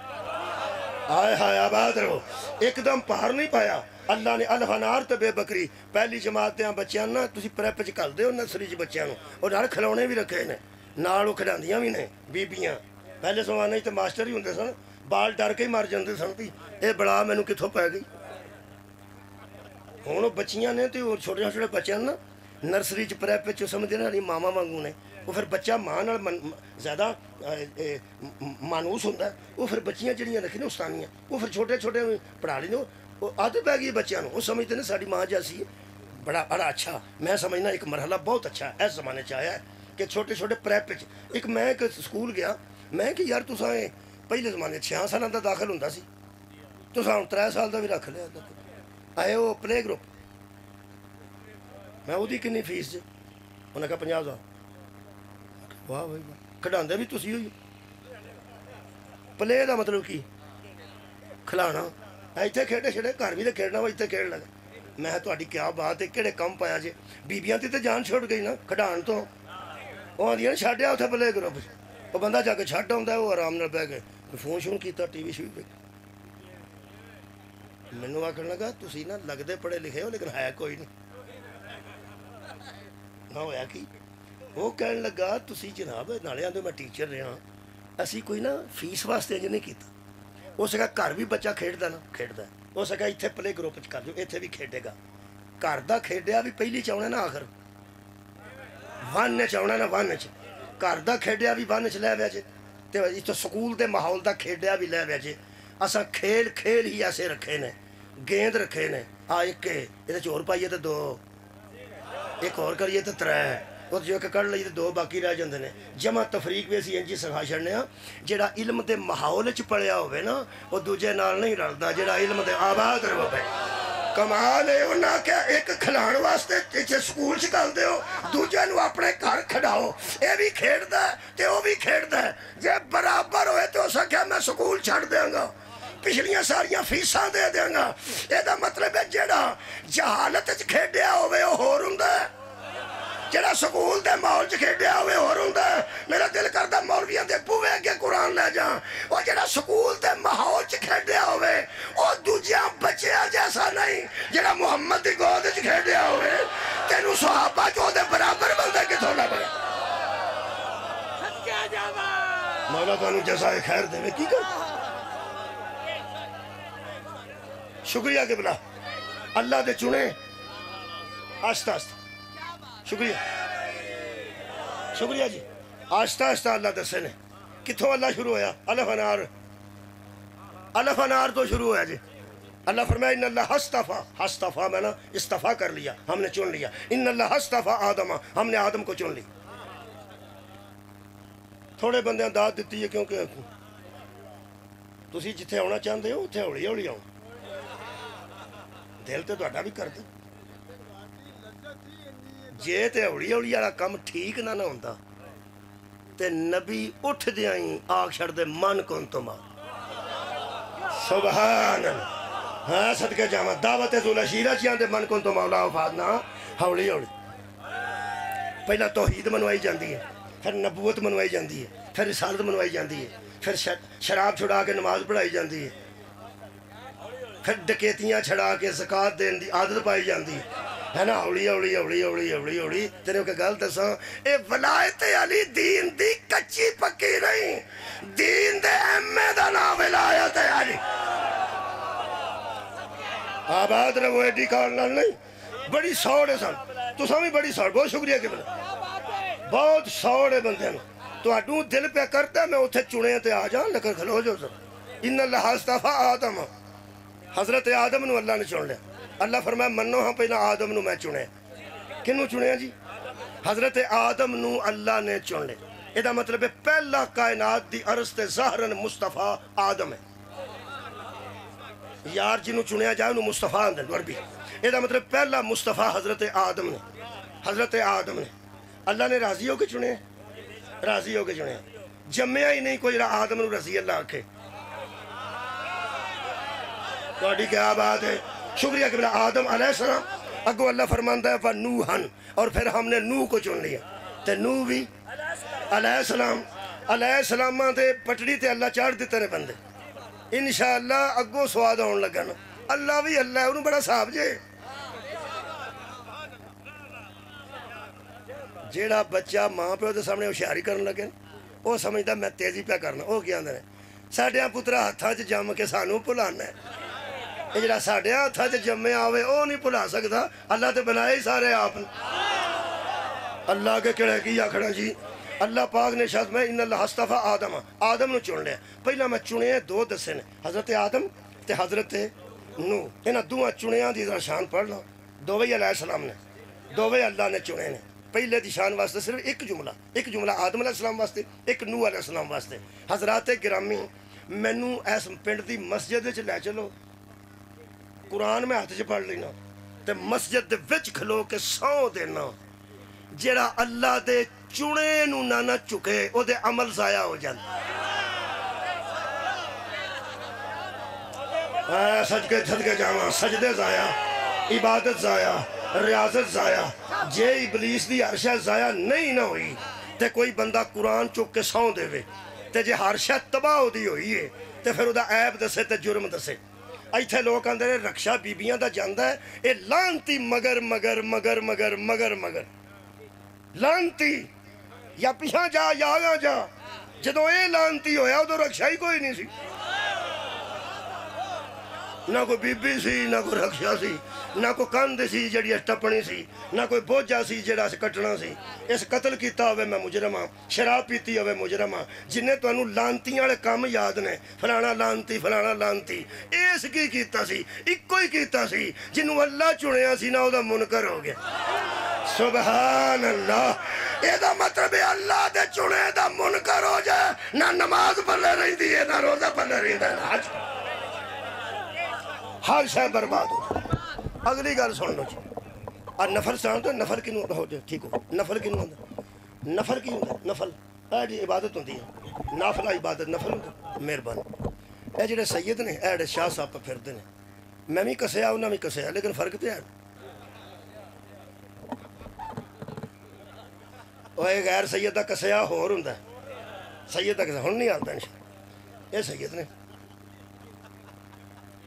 آئے ہائے آباد رہو ایک دم پار نہیں پایا اللہ نے الفنار تے بے بکری پہلی جماعت دیاں بچیاں نا تسی پریپ چ کل دے ہو نرسری چ بچیاں نو اور نال کھلونے بھی رکھے نے نال وہ کھلاندیاں بھی نے بیبیاں پہلے زمانے تے ماسٹر ہی ہوندے سن بال ڈر کے ہی مر جاندے سن بھی اے بڑا مینوں کتھوں پے گئی ہوں بچیاں نے تو چھوٹے چھوٹے بچے نا نرسری چ پریپ چ سمجھتے نا ماما وانگوں نے وہ پھر بچہ ماں نال زیادہ مانوس ہوتا ہے وہ پھر بچیاں جڑیاں رکھی نا استانیاں وہ پھر چھوٹے چھوٹے پڑھا لی وہ عادت پی گئی بچیاں وہ سمجھتے ہیں ساری ماں جیسی بڑا اچھا میں سمجھنا ایک مرحلہ بہت اچھا ہے اس زمانے چ آیا ہے کہ چھوٹے چھوٹے پریپ ایک میں ایک سکول گیا میں کہ یار تساں پہلے زمانے 6 سالوں کا داخل ہوتا سی تساں ہوں 3 سال کا بھی رکھ لیا آئے وہ پلے گروپ میں وہ کنی فیس جی انہیں کہا 50,000 واہ بھائی واہ کھڈاندے بھی تسی ہوئی پلے دا مطلب کی کھلانا ایتھے کھیڈے چھڑے گھر بھی تو کھیڈنا وا اتنے کھیڈ لگا میں تہاڈی کیا بات ہے کہڑے کم پایا جے بیبیاں تے جان چھوڑ گئی نا کھڈان تو وہ آدھی نا چھڈیا اتنے پلے گروپ وہ بندہ جا کے چھڈ آਉਂدا وہ آرام نال بہ کے فون شون کیتا ٹی وی شو پہ مینوں آخر لگا تسی نا لگتے پڑھے لکھے ہو لیکن ہے کوئی نہیں نہ ہویا کی وہ کہنے لگا تسی جناب نالے آندے میں ٹیچر رہا اسی کوئی نا فیس واسطے اج نہیں کیتا ہو سکا گھر بھی بچہ کھیڈدا نا کھیڈدا ہو سکا اتنے پلے گروپ چ کر جو اتنے بھی کھیڈے گا گھر دا کھیڈیا بھی پہلی چاہنا نا آخر ون چاہنا نا ون چ گھر دا کھیڈیا بھی ون چ لے ویا جے تے اتنے سکول دے ماحول دا کھیڈیا بھی لے ویا جے اساں کھیل ہی ایسے رکھے نے گیند رکھے نے ایک یہ چور پائیے تو 2 ایک اور کریے تو 3 اور جو کہ کڑھ لئیے تو 2 باقی رہ جاندے نے جمع تفریق بھی اسی انجی سکھا چھڑنے ہاں جیڑا علم دے ماحول چ پڑھیا ہوئے نا وہ دوجے نال نہیں رلدا جیڑا علم دے آباد رہو پہ کمال ہے انہاں کہ ایک کھلان واسطے تے سکول چ کل دیو دوجے نو اپنے گھر کھڑاؤ اے بھی کھیڈدا ہے تے او بھی کھیڈدا ہے جے برابر ہوئے تو اساں کہ میں سکول چھڈ دیاں گا پچھلیاں ساریاں فیساں دے دیاں گا یہ دا مطلب ہے جیڑا جہالت چ کھیڈیا ہوئے وہ ہور ہوندا ہے جڑا سکول دے ماحول چ کھیڈیا ہوئے ہور ہوندا ہے میرا دل کردا مولویاں دے بوے اگے قرآن لے جاں وہ جڑا سکول دے ماحول چ کھیڈیا ہوئے او دوجیاں بچیاں جیسا نہیں جڑا محمد دی گود چ کھیڈیا ہوئے تینوں صحابہ جو دے برابر بندے کتھوں لبے مولا اللہ تعالیٰ جزائے خیر دے کی کر شکریہ قبلہ اللہ دے چنے آہستہ آہستہ شکریہ شکریہ جی آہستہ آہستہ اللہ دسے نے کتھوں اللہ شروع ہویا الف انار تو شروع ہوا جی اللہ فرمایا ان اللہ ہستفا میں نا استفا کر لیا ہم نے چن لیا ان اللہ ہستفا آدم ہم نے آدم کو چن لی تھوڑے بندے داد دیتی ہے کیونکہ تسی جتھے آنا چاہتے ہو اتھے ہولی ہولی آؤ دل تے تہاڈا بھی کر دے جے تے ہولی ہولی والا کم ٹھیک نہ ہوندا تے نبی اٹھ دیاں آگ چھڑ دے من کون تو ماں سبحان اللہ ہاں صدقے جامع دعوت ذوالعشیرہ چیاں دے من کون تو مولا وفادنا ہولی ہولی پہلا توحید منوائی جاندی ہے پھر نبوت منوائی جاندی ہے پھر رسالت منوائی جاندی ہے پھر شراب چھڑا کے نماز پڑھائی جاندی ہے پھر ڈکیتیاں چھڑا کے زکاة دین دی عادت پائی جاندی ہے نا ہولی ہولی ہولی ہولی ہولی ہولی تیرے کو گل دساں اے ولایت علی دین دی کچی پکی نہیں دین دے احمد دا نام ولایت علی آباد رہو ایڈی کارنال نہیں بڑی سوڑے سن تو سامی بڑی سوڑ بہت شکریہ کے بلے بہت سوڑے بندے ہیں تو اڈوں دل پہ کرتا ہے میں اتھے چنے تے آ جاؤں لیکن کھلو جو سر ان اللہ استفا آدم حضرت آدم نو اللہ نے چن لیا اللہ فرمایا منو ہاں پہلا آدم نو میں چنے کنو چنے جی حضرت آدم نو اللہ نے چن لیا یہ دا مطلب ہے پہلا کائنات دی عرض تے ظاہرن مصطفیٰ آدم ہے یار جنہوں چنیا جائے انہوں مصطفیٰ اندر وربی یہ دا مطلب پہلا مصطفیٰ حضرت آدم نے اللہ نے راضی ہو کے چنے راضی ہو کے چنے جمعہ ہی نہیں کوئی آدم نو رضی اللہ آکھے تو اڈی کیا بات ہے شکریہ کہ آدم علیہ السلام اگو اللہ فرماندہ ہے فَنُوحًا اور پھر ہم نے نوح کو چن لیا تے نوح بھی علیہ السلام تے پٹڑی تے اللہ چاڑ دیتے نے بندے انشاءاللہ اگو سواد ہون لگا نا اللہ بھی اللہ ہے انہوں بڑا صاحب جے جیڑا بچہ ماں پہ ہوتے سامنے ہوشیاری کرنے لگے وہ سمجھتا میں تیزی پہ کرنا وہ کیا اندر ہے ساڑھیاں پترہ ہتھاں چ جم کے سانوں پلانا ہے یہ جڑا ساڑھیاں ہتھاں چ جمے آوے وہ نہیں پلا سکتا اللہ تے بنائے ہی سارے آپ اللہ کے کڑے کی آکھڑا جی اللہ پاک نے شاید میں ان اللہ استفا آدم نو چن لیا پہلا میں چنے دو دسے نے حضرت آدم تے حضرت نوح انہاں دوہاں چنیاں دی ذرا شان پڑھ لو دوویں علیہ السلام نے دوویں اللہ نے چنے نے پہلے دی شان واسطے صرف ایک جملہ آدم علیہ السلام واسطے ایک نوح علیہ السلام واسطے حضرات گرامی مینوں ایس پنڈ دی مسجد وچ لے چلو قرآن میں ہاتھ چ پڑھ لینا تے مسجد دے وچ کھلو کے سو دینا جیڑا اللہ دے چنے نو نہ چکے او دے عمل ضائع ہو جاندے صدقے جاواں سجدے ضائع عبادت ضائع ریاضت ضائع جے ابلیس دی ہر شے ضائع نہیں نہ ہوئی تے کوئی بندہ قرآن چک کے سو دے وے تے جے ہر شے تباہ ہو دی ہوئی ہے تے پھر او دا عیب دسے تے جرم دسے ایتھے لوگ آندے نے رکشا بیبیاں دا جاندا ہے اے لانتی مگر لانتی یا پیچھا جا یا آگا جا جدو اے لانتی ہویا ادھر رکشا ہی کوئی نہیں سی نہ کوئی بی بی سی نہ کوئی رکشا سی نہ کوئی کند سی جڑی ٹپنی سی نہ کوئی بوجھا سی جڑا کٹنا سی اس قتل کیتا ہوئے میں مجرم ہاں شراب پیتی ہوئے مجرم ہاں جنہیں تو انہوں لانتیاں والے کام یاد نے فلانا لانتی اس کی کیتا سی ایک ہی کیتا سی جنہوں اللہ چنیا سی نہ او دا منکر ہو گیا سبحان اللہ یہ دا مطلب اللہ دے چنے دا منکر ہو جائے نہ نماز پڑھے رہی دی نہ روزہ پڑھے رہی دی نہ حج ہر شے برباد ہو اگلی گل سن لو جی اور نفل سان تو نفل کنوں ہو جائے ٹھیک ہو نفل کنوں ہوتا نفل کی ہوتا نفل ایڈی عبادت ہوتی ہے نافلہ عبادت نفل ہوتا مہربان اے جڑے سید نے ایڈے شاہ صاحب پہ پھردے نے میں بھی کسیا انہاں بھی کسیا لیکن فرق پہ ہے وہ غیر سید دا کسیا ہور ہوندا ہے سید دا کسیا ہن نہیں آتا انشاءاللہ اے سید نے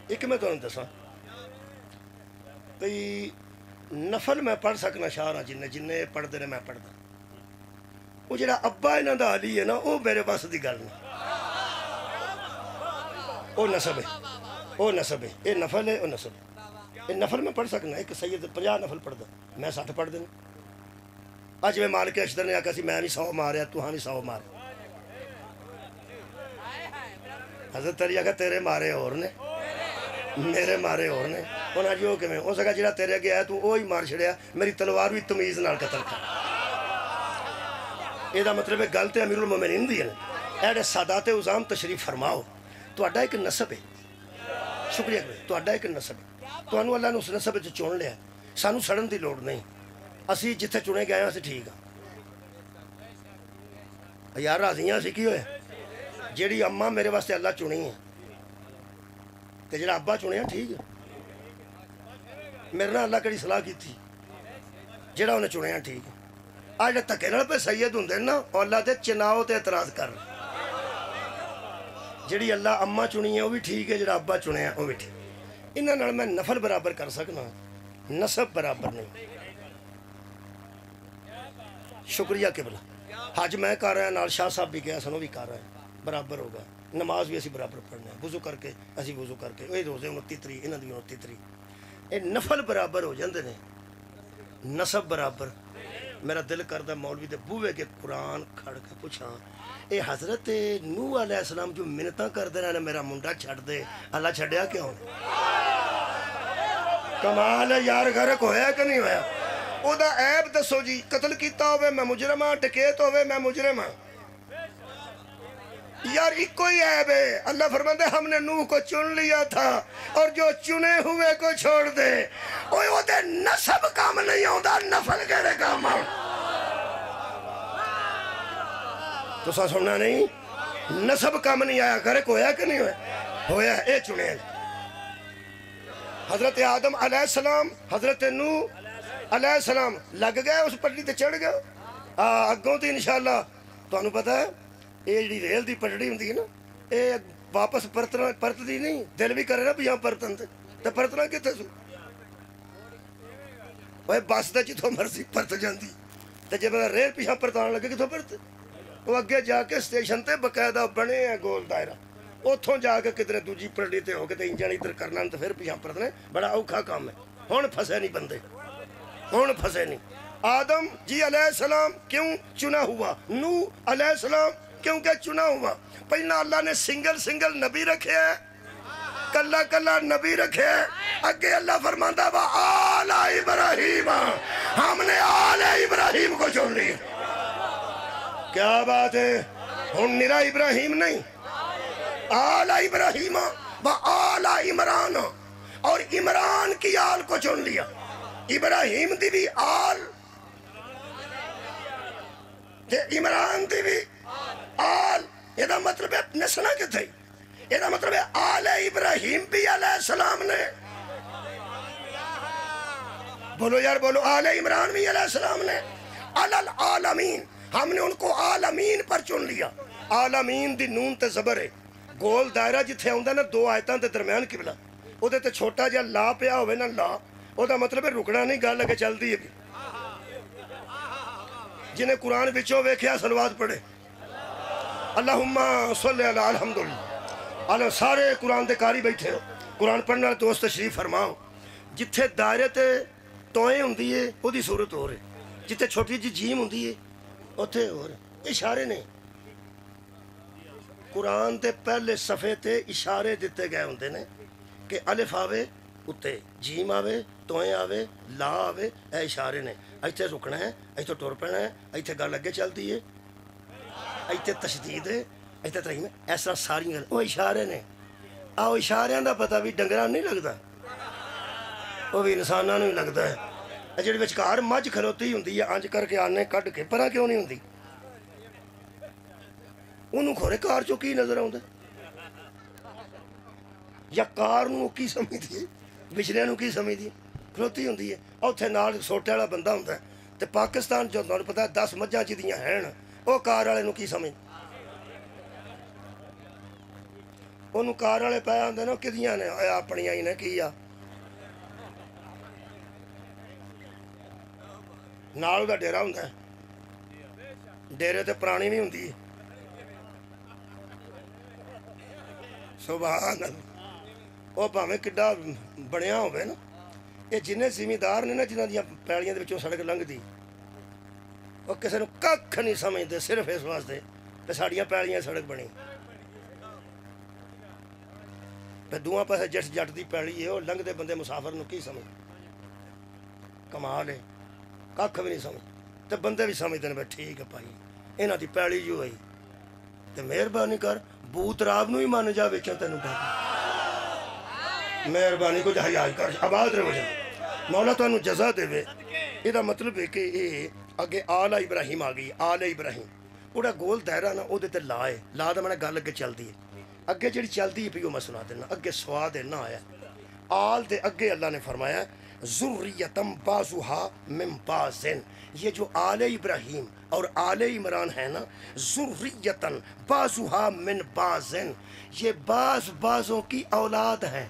ایک میں تو دساں بھئی نفل میں پڑھ سکنا شاہ جنہیں پڑھ دے نے میں پڑھ دا وہ جڑا ابا انہاں دا علی ہے نا وہ میرے پاس دی گل نہیں وہ نسب ہے، وہ نسب ہے، یہ نفل ہے، وہ نسب ہے۔ یہ نفل میں پڑھ سکنا، ایک سید 50 نفل پڑھتا، میں 60 پڑھ دینا۔ اج میں مالک اشتر نے آخیا سی میں نہیں 100 ماریا، تو ہاں نہیں 100 مار۔ حضرت علی آخیا تیرے مارے اور نے، میرے مارے اور نے۔ انہیں جو کہ ہو سکا جہاں تیرے اگے آیا تو وہی مار چھڑیا، میری تلوار بھی تمیز نال قتل کر۔ یہ مطلب ہے گل تو امیر المومنین دی ہے نا، ایڈے سادات عظام تشریف فرماؤ، تہاڈا ایک نسب ہے۔ شکریہ تہاڈا ایک نسب ہے، تمہوں اللہ نے اس نسب چن لیا، سانو سڑن دی لوڑ نہیں، اسی جتھے چنے گئے ہیں اسی ٹھیک ہاں یار، راضیاں اسی کی ہوئے جیڑی اماں میرے واسطے اللہ چنی ہے تے جڑا ابا چنیا ٹھیک ہے، میرے نال اللہ کڑی صلاح کی تھی، جڑا انہیں چنیا ٹھیک ہے۔ آج جڑے تکے نال پہ سید ہوں نا، اللہ دے چناؤ تے اعتراض کر، جڑی اللہ اماں چنی ہے وہ بھی ٹھیک ہے، جڑا ابا چنیا وہ بھی ٹھیک۔ انہاں نال میں نفل برابر کر سکنا، نسب برابر نہیں۔ شکریہ قبلہ، حج میں کر رہا ہے، نال شاہ صاحب بھی گیا سن، وہ بھی کر رہا ہے، برابر ہوگا۔ نماز بھی اسی برابر پڑھنا ہے، وضو کر کے اسی وضو کر کے، یہ روزے 29 تاریخ، انہاں دی 29 تاریخ، یہ نفل برابر ہو جاندے نے، نسب برابر۔ میرا دل کردہ مولوی دے بوے کے قرآن کھڑ کے پوچھاں، اے حضرت نوح علیہ السلام جو منتاں کر دینا نے میرا منڈا چھڑ دے، اللہ چھڑیا کیوں؟ کمال ہے یار، غرق ہویا کہ نہیں ہویا؟ او دا عیب دسو جی، قتل کیتا ہوئے میں مجرم ہاں، ڈکیت ہوئے میں مجرم ہاں، یار ایک کوئی عیب ہے۔ اللہ فرماتے ہیں ہم نے نوح کو چن لیا تھا اور جو چنے ہوئے کو چھوڑ دے، اوہ وہ دے نسب کام نہیں ہوتا، نفل کہنے کام ہوں۔ تو سا سننا نہیں، نسب کام نہیں آیا، غرق ہویا کہ نہیں ہویا؟ ہویا، اے چنے ہیں۔ حضرت آدم علیہ السلام، حضرت نوح علیہ السلام لگ گئے اس پٹڑی تے چڑھ گئے، اگوں تے انشاءاللہ تو انہوں پتہ ہے یہ جڑی ریل دی پٹڑی ہوندی ہے نا، یہ واپس پرتدی نہیں، دل بھی کرے نا بھی یہاں پرتن تے پرتنا کتے سو؟ وہ بس دا جتوں مرضی پرت جاندی، تے جب ریل پیچھا پرتان لگے کتوں پرتے؟ وہ اگے جا کے سٹیشن تے باقاعدہ بنے ہیں گول دائرہ، اتھوں جا کے کدھر دوجی پٹڑی تے ہو کے تے انجن ادھر کرنا تے پھر پیچھا پرتنا، بڑا اوکھا کام ہے۔ ہن پھسے نہیں بندے، ہن پھسے نہیں۔ آدم جی علیہ السلام کیوں چنا ہوا؟ نوح علیہ السلام کیونکہ چنا ہوا؟ پہلا اللہ نے سنگل نبی رکھے ہیں، کلا کلا نبی رکھے ہیں، اگے اللہ فرماندہ با آل ابراہیم، ہم نے آل ابراہیم کو چن لیا۔ کیا بات ہے؟ ہن نرا ابراہیم نہیں، آل ابراہیم با آل عمران، اور عمران کی آل کو چن لیا۔ ابراہیم دی بھی آل تے عمران دی بھی آل، یہ دا مطلب ہے نسلہ کتے ہی، یہ دا مطلب ہے آل ابراہیم بھی علیہ السلام نے، بولو یار بولو، آل عمران بھی علیہ السلام نے، العالمین، ہم نے ان کو عالمین پر چن لیا۔ عالمین دی نون تے زبر ہے، گول دائرہ جتھے ہوندہ نا دو آیتاں تے درمیان قبلہ، او دے تے چھوٹا جا لا پیا ہوئے نا لا، او دا مطلب ہے رکنا نہیں، گل لگے چل دی ہے بھی۔ جنہیں قرآن بچوں ویکھیا صلوات پڑھے، اللہم صلی اللہ الحمدللہ، اللہ سارے قرآن دے کاری بیٹھے ہو، قرآن پڑھنے والے دوست تشریف فرماؤ۔ جتھے دائرے تے توئیں ہوندی ہے او دی صورت ہو رہے، جتھے چھوٹی جی جیم ہوندی ہے اتھے ہو رہے، اشارے نے قرآن دے پہلے صفحے تے اشارے دیتے گئے ہوندے نے کہ الف آوے اتے، جیم آوے، توئیں آوے، لا آوے، اے اشارے نے، ایتھے رکنا ہے، ایتھے ٹر پینا ہے، ایتھے گل اگے چلتی ہے، ایتھے تشدید ہے، ایتھے ترہیم ہے، ایسا ساری گل وہ اشارے نے۔ آؤ اشاریاں دا پتہ بھی ڈنگراں نہیں لگتا، وہ بھی انساناں نہیں لگتا ہے۔ جڑی وچکار مجھ کھلوتی ہوندی ہے انج کر کے آنے کڈ کے پرا کیوں نہیں ہوندی؟ انہوں کھورے کار چو کی نظر آؤں دے، یا کار نو کی سمجھ دیئے، بچڑیاں نو کی سمجھ دیئے، کھلوتی ہوندی ہے، اوتھے نال سوٹے والا بندہ ہوندہ ہے، تے پاکستان جو تمہیں پتہ ہے 10 مجھاں جدیاں ہیں، او کار والے نو کی سمجھ؟ انہوں کار والے پایا ہوندے نا کدیاں نے اپنی آئی نے کیا نال دا ڈیرا ہوندہ ہے، ڈیرے تے پرانی نہیں ہوندی، ਸੁਭਾਨ ਅੱਲਾਹ। ਉਹ ਭਾਵੇਂ ਕਿੱਡਾ ਬਣਿਆ ਹੋਵੇ ਨਾ, ਇਹ ਜਿੰਨੇ ਜ਼ਿਮੀਂਦਾਰ ਨੇ ਨਾ ਜਿਨ੍ਹਾਂ ਦੀਆਂ ਪੈਲੀਆਂ ਦੇ ਵਿੱਚੋਂ ਸੜਕ ਲੰਘਦੀ, ਉਹ ਕਿਸੇ ਨੂੰ ਕੱਖ ਨਹੀਂ ਸਮਝਦੇ, ਸਿਰਫ ਇਸ ਵਾਸਤੇ ਕਿ ਸਾਡੀਆਂ ਪੈਲੀਆਂ ਸੜਕ ਬਣੀ। ਤੇ ਦੂਆਂ ਪਾਸੇ ਜਿਸ ਜੱਟ ਦੀ ਪੈਲੀ ਹੈ ਉਹ ਲੰਘਦੇ ਬੰਦੇ ਮੁਸਾਫਰ ਨੂੰ ਕੀ ਸਮਝ, ਕਮਾਲ ਹੈ, ਕੱਖ ਵੀ ਨਹੀਂ ਸਮਝ। ਤੇ ਬੰਦੇ ਵੀ ਸਮਝਦੇ ਨੇ ਵੀ ਠੀਕ ਹੈ ਭਾਈ ਇਹਨਾਂ ਦੀ ਪੈਲੀ ਜੋ ਹੋਈ, ਤੇ ਮਿਹਰਬਾਨੀ ਕਰ ਬੂਤ ਰਾਬ ਨੂੰ ਹੀ ਮੰਨ ਜਾ ਵੇਖਾਂ ਤੈਨੂੰ ਮਿਹਰਬਾਨੀ ਕੁਝ ਹਯਾ ਕਰ, ਆਬਾਦ ਰਹੋ। ਮੌਲਾ ਤੁਹਾਨੂੰ ਜਜ਼ਾ ਦੇਵੇ। ਇਹਦਾ ਮਤਲਬ ਹੈ ਕਿ ਇਹ ਅੱਗੇ ਆਲਾ ਇਬਰਾਹੀਮ ਆ ਗਈ। ਆਲੇ ਇਬਰਾਹੀਮ ਉਹਦਾ ਗੋਲ ਦਾਇਰਾ ਨਾ, ਉਹਦੇ ਤੇ ਲਾ ਹੈ, ਲਾ ਦਾ ਮੈਨਾਂ ਗੱਲ ਅੱਗੇ ਚੱਲਦੀ ਹੈ। ਅੱਗੇ ਜਿਹੜੀ ਚੱਲਦੀ ਪਈ ਉਹ ਮੈਂ ਸੁਣਾ ਦੇਣਾ। ਅੱਗੇ ਸਵਾਦ ਨਾ ਆਇਆ آل دے اگے اللہ نے فرمایا ذریتم بازوہا من بازن. یہ جو آل ابراہیم اور آل عمران ہے نا، ذریتن بازوہا من بازن، یہ بعض بعضوں کی اولاد ہے،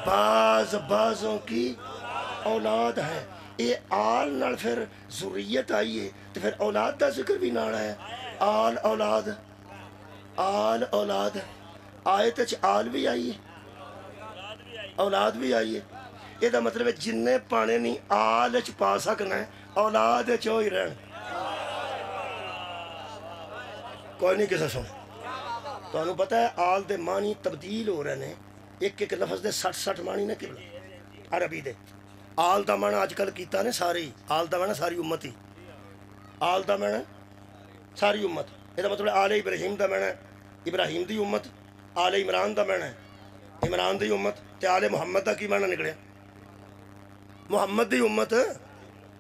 بعض بعضوں کی اولاد ہے. یہ آل نال پھر ذریت آئیے تو پھر اولاد دا ذکر بھی نال ہے. آل اولاد، آل اولاد، آیت چ آل بھی آئیے اولاد بھی آئیے. یہ دا مطلب ہے جننے پانے نہیں آل چ پا سکنا ہے، اولاد چو ہی رہن. کوئی نہیں کسے سن. تو انہوں پتہ ہے آل دے معنی تبدیل ہو رہے ہیں. ایک ایک لفظ دے 60 معنی نے کبلا عربی دے. آل دا معنی آج کل کیتا نے سارے ہی. آل دا معنی ساری امت ہی. آل دا معنی ساری امت. یہ دا مطلب آل ابراہیم دا معنی ابراہیم دی امت. آل عمران دا معنی عمران دی امت. تے آل محمد دا کی معنی نکلیا؟ محمد دی امت.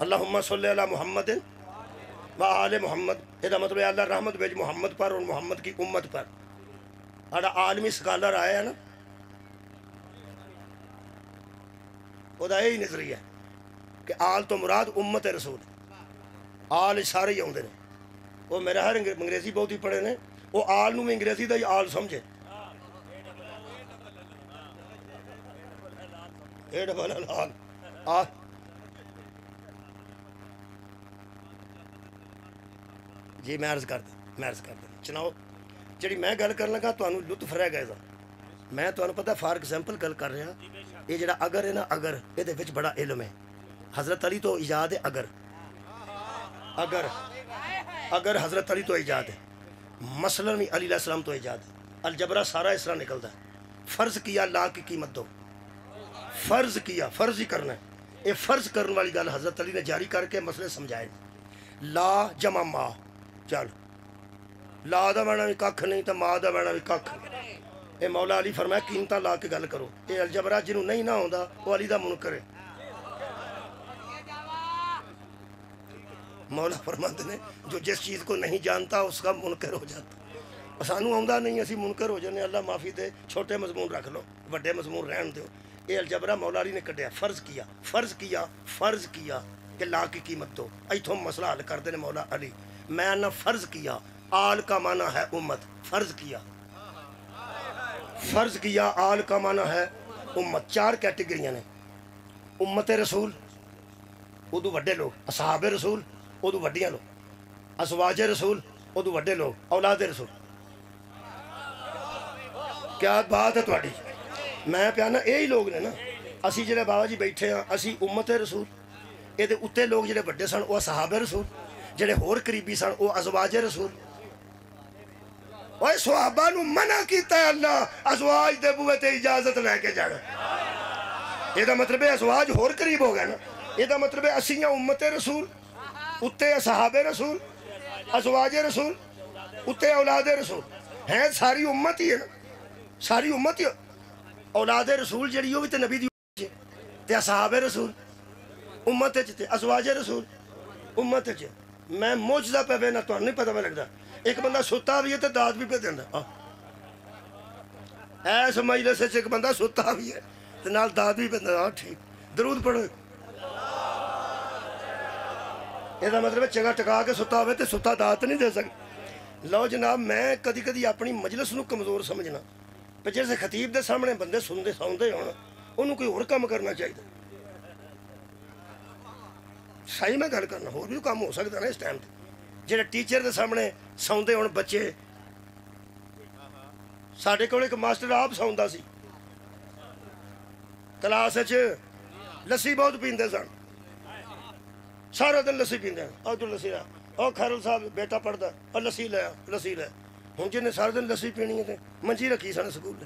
اللہم صلی علی محمد و آل محمد. یہ دا مطلب اللہ رحمت بھیج محمد پر اور محمد کی امت پر. آڑا عالمی سکالر آیا ہے نا، وہ دا یہی نظریہ ہے کہ آل تو مراد امت رسول. آل سارے ہی آؤندے نے. وہ میرا ہر انگریزی بہت ہی پڑھے نے، وہ آل نو میں انگریزی دا ہی آل سمجھے. اے ڈبل آل آل. جی میں عرض کر دیں چناؤ جڑی میں گل کر لگا تو لطف رہ گئے. میں تو پتہ فار ایگزامپل گل کر رہا. یہ جڑا اگر ہے نا، اگر یہ وچ بڑا علم ہے. حضرت علی تو ایجاد ہے. اگر اگر اگر حضرت علی تو ایجاد ہے. مثلا علی علیہ السلام تو ایجاد ہے. الجبرہ سارا اس طرح نکلتا ہے. فرض کیا لا کی قیمت دو. فرض کیا، فرض ہی کرنا ہے. یہ فرض کرنے والی گل حضرت علی نے جاری کر کے مسئلے سمجھائے. لا جمع ما، چل لا دا معنی بھی ککھ نہیں تو ماں دا معنی بھی ککھ نہیں. یہ مولا علی فرمایا قیمتاں لا کے گل کرو. یہ الجبرہ جنہوں نہیں نہ ہوندا وہ علی دا منکر ہے. مولا فرماتے ہیں جو جس چیز کو نہیں جانتا اس کا منکر ہو جاتا. سانو آؤندا نہیں، اسی منکر ہو جانے. اللہ معافی دے. چھوٹے مضمون رکھ لو، بڑے مضمون رہن دیو. یہ الجبرہ مولا علی نے کٹیا. فرض کیا، فرض کیا، فرض کیا کہ لا کی قیمت دو. ایتھوں مسئلہ حل کر دینے مولا علی. میں نہ فرض کیا، آل کا معنی ہے امت. فرض کیا، فرض کیا، آل کا معنی ہے امت. چار کیٹیگریاں نے. امت رسول ادو وڈے لوگ، اصحاب رسول ادو وڈیاں لوگ، ازواج رسول ادو وڈے لوگ، اولاد رسول. کیا بات ہے تھوڑی؟ میں پیانا یہی لوگ نے نا. اسی جڑے بابا جی بیٹھے ہیں اسی امت رسول. یہ اتنے لوگ جڑے وڈے سن وہ اصحاب رسول، جڑے ہور قریبی سن وہ ازواج رسول. اوے صحابہ نو منع کیتا ہے اللہ ازواج دے بوئے تے اجازت لے کے جانا. یہ دا مطلب ہے ازواج ہور قریب ہو گئے نا. یہ دا مطلب ہے اسیاں امت رسول، اتے اصحاب رسول، ازواج رسول، اتے اولاد رسول. ہیں ساری امت ہی ہے نا، ساری امت ہی. اولاد رسول جڑی وہ بھی تے نبی دی امت تے اصحاب رسول امت تے ازواج رسول امت تے. میں موجزہ پہ بینا تو نہیں پتہ میں لگتا. ایک بندہ ستا بھی ہے تو داد بھی پہ دینا. ایس مجلس سے ایک بندہ ستا بھی ہے تو نال داد بھی پہ دینا. ٹھیک درود پڑھو. یہ دا مطلب ہے چگہ ٹکا کے ستا ہوئے تو ستا داد نہیں دے سکتے. لو جناب میں کدی کدی اپنی مجلس نو کمزور سمجھنا پہ جیسے خطیب دے سامنے بندے سندے سوندے ہونا انہوں کوئی اور کام کرنا چاہیے. صحیح میں گل کرنا اور بھی کام ہو سکتا نا اس ٹائم تے. جہاں ٹیچر دے سامنے سوندے ہون بچے ਸਾਡੇ ਕੋਲ ਇੱਕ ਮਾਸਟਰ ਆਪ ਸੌਂਦਾ ਸੀ ਕਲਾਸ 'ਚ, ਲੱਸੀ ਬਹੁਤ ਪੀਂਦੇ ਸਨ, ਸਾਰਾ ਦਿਨ ਲੱਸੀ ਪੀਂਦੇ। ਆਹ ਤੂੰ ਲੱਸੀ ਆ, ਉਹ ਖੈਰਲ ਸਾਹਿਬ ਬੇਟਾ ਪੜ੍ਹਦਾ, ਉਹ ਲੱਸੀ ਲੈ ਆ, ਲੱਸੀ ਲੈ। ਹੁਣ ਜਿਹਨੇ ਸਾਰਾ ਦਿਨ ਲੱਸੀ ਪੀਣੀ ਹੈ ਤੇ ਮੰਜੀ ਰੱਖੀ ਸਨ ਸਕੂਲ,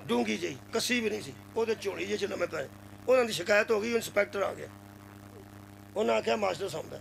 ਡੂੰਗੀ ਜਿਹੀ, ਕੱਸੀ ਵੀ ਨਹੀਂ ਸੀ, ਉਹਦੇ ਝੋਲੀ ਜਿਹੇ 'ਚ ਲੰਮੇ ਪਏ। ਉਹਨਾਂ ਦੀ ਸ਼ਿਕਾਇਤ ਹੋ ਗਈ, ਇੰਸਪੈਕਟਰ ਆ ਗਿਆ, ਉਹਨੇ ਆਖਿਆ ਮਾਸਟਰ ਸੌਂਦਾ।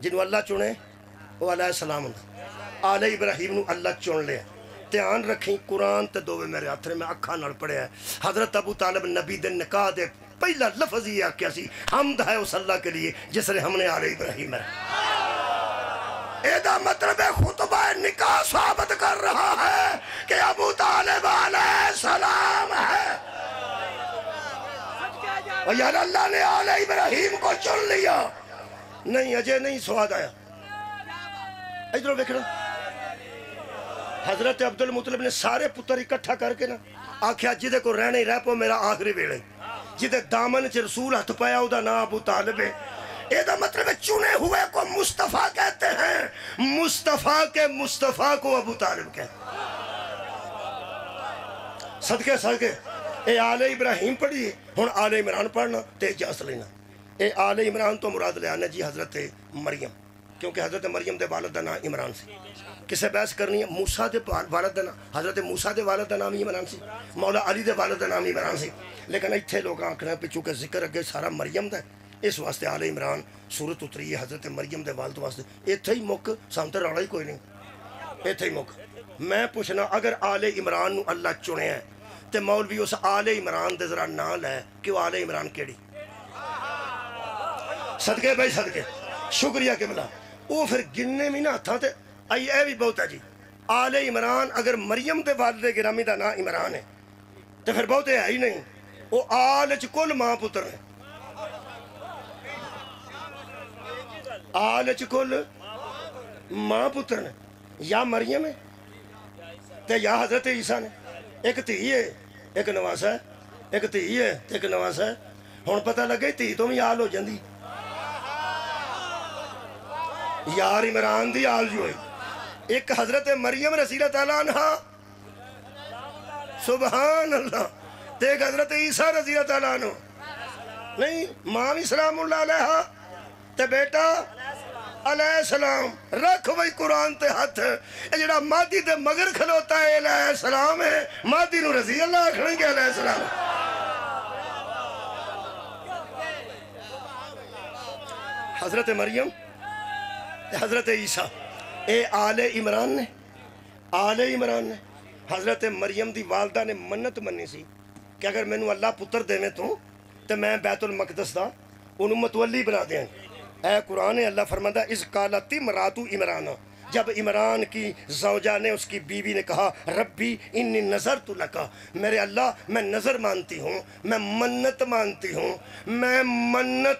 جنہوں اللہ چنے وہ علیہ السلام ہوں آل ابراہیم نو اللہ چن لیا دھیان رکھیں قرآن تے دووے میرے ہاتھ میں اکھاں نال پڑھیا ہے حضرت ابو طالب نبی دے نکاح دے پہلا لفظ یہ کیا سی حمد ہے اس اللہ کے لیے جس نے ہم نے آل ابراہیم ہے ایدہ مطلب خطبہ نکاح ثابت کر رہا ہے کہ ابو طالب علیہ السلام ہے اور یار اللہ نے آل ابراہیم کو چن لیا نہیں اجے نہیں سواد آیا ادھر دیکھنا حضرت عبد المطلب نے سارے پتر اکٹھا کر کے نا آکھیا جدے کو رہنے رہ پو میرا آخری ویلے جدے دامن چ رسول ہاتھ پایا او دا نام ابو طالب ہے یہ مطلب چنے ہوئے کو مصطفیٰ کہتے ہیں مصطفیٰ کے مصطفیٰ کو ابو طالب کہتے ہیں صدقے صدقے اے آل ابراہیم پڑھی ہن آل عمران پڑھنا تے اجازت لینا اے آل عمران تو مراد لے آنا جی حضرت مریم کیونکہ حضرت مریم دے والد دا نام عمران سی کسے بحث کرنی ہے موسیٰ دے والد دا نام حضرت موسیٰ دے والد دا نام عمران سی مولا علی دے والد دا نام عمران سی لیکن اتھے لوگ آنکھنا پہ چونکہ ذکر اگے سارا مریم دا ہے اس واسطے آل عمران صورت اتری ہے حضرت مریم دے والد واسطے اتھے ہی مک سامتے روڑا ہی کوئی نہیں اتھے ہی مک میں پوچھنا اگر آل عمران نو اللہ چنے ہیں تے مولوی اس آل عمران دے ذرا نام لے کہ وہ آل عمران کیڑی صدقے بھائی صدقے شکریہ کہ ملا وہ پھر گننے میں نہ تھا تے آئی اے بھی بہت ہے جی آل عمران اگر مریم دے والد گرامی دا نام عمران ہے تو پھر بہت ہے ہی نہیں وہ آل چکل ماں پتر ہے آل چکل ماں پتر نے یا مریم ہے تے یا حضرت عیسیٰ نے ایک تھی ہے ایک نواسا ہے ایک تھی ہے ایک نواسا ہے ہون پتہ لگے تھی تو بھی آل ہو جاندی یار عمران دی آل جو ہے ایک حضرت مریم رضی اللہ تعالیٰ عنہ سبحان اللہ تے ایک حضرت عیسیٰ رضی اللہ تعالیٰ عنہ نہیں ماں بھی سلام اللہ علیہ تے بیٹا علیہ السلام رکھ بھئی قرآن تے ہاتھ اے جڑا مادی دے مگر کھلوتا ہے علیہ السلام ہے مادی نو رضی اللہ کھڑیں گے علیہ السلام حضرت مریم حضرت عیسیٰ اے آل عمران نے آل عمران نے حضرت مریم دی والدہ نے منت منی سی کہ اگر میں نو اللہ پتر دے میں تو میں بیت المقدس دا انہوں متولی بنا دیں اے قرآن اللہ فرماندہ اس قالتی مراتو عمرانہ جب عمران کی زوجہ نے اس کی بیوی نے کہا ربی انی نظر تو لکا میرے اللہ میں نظر مانتی ہوں میں منت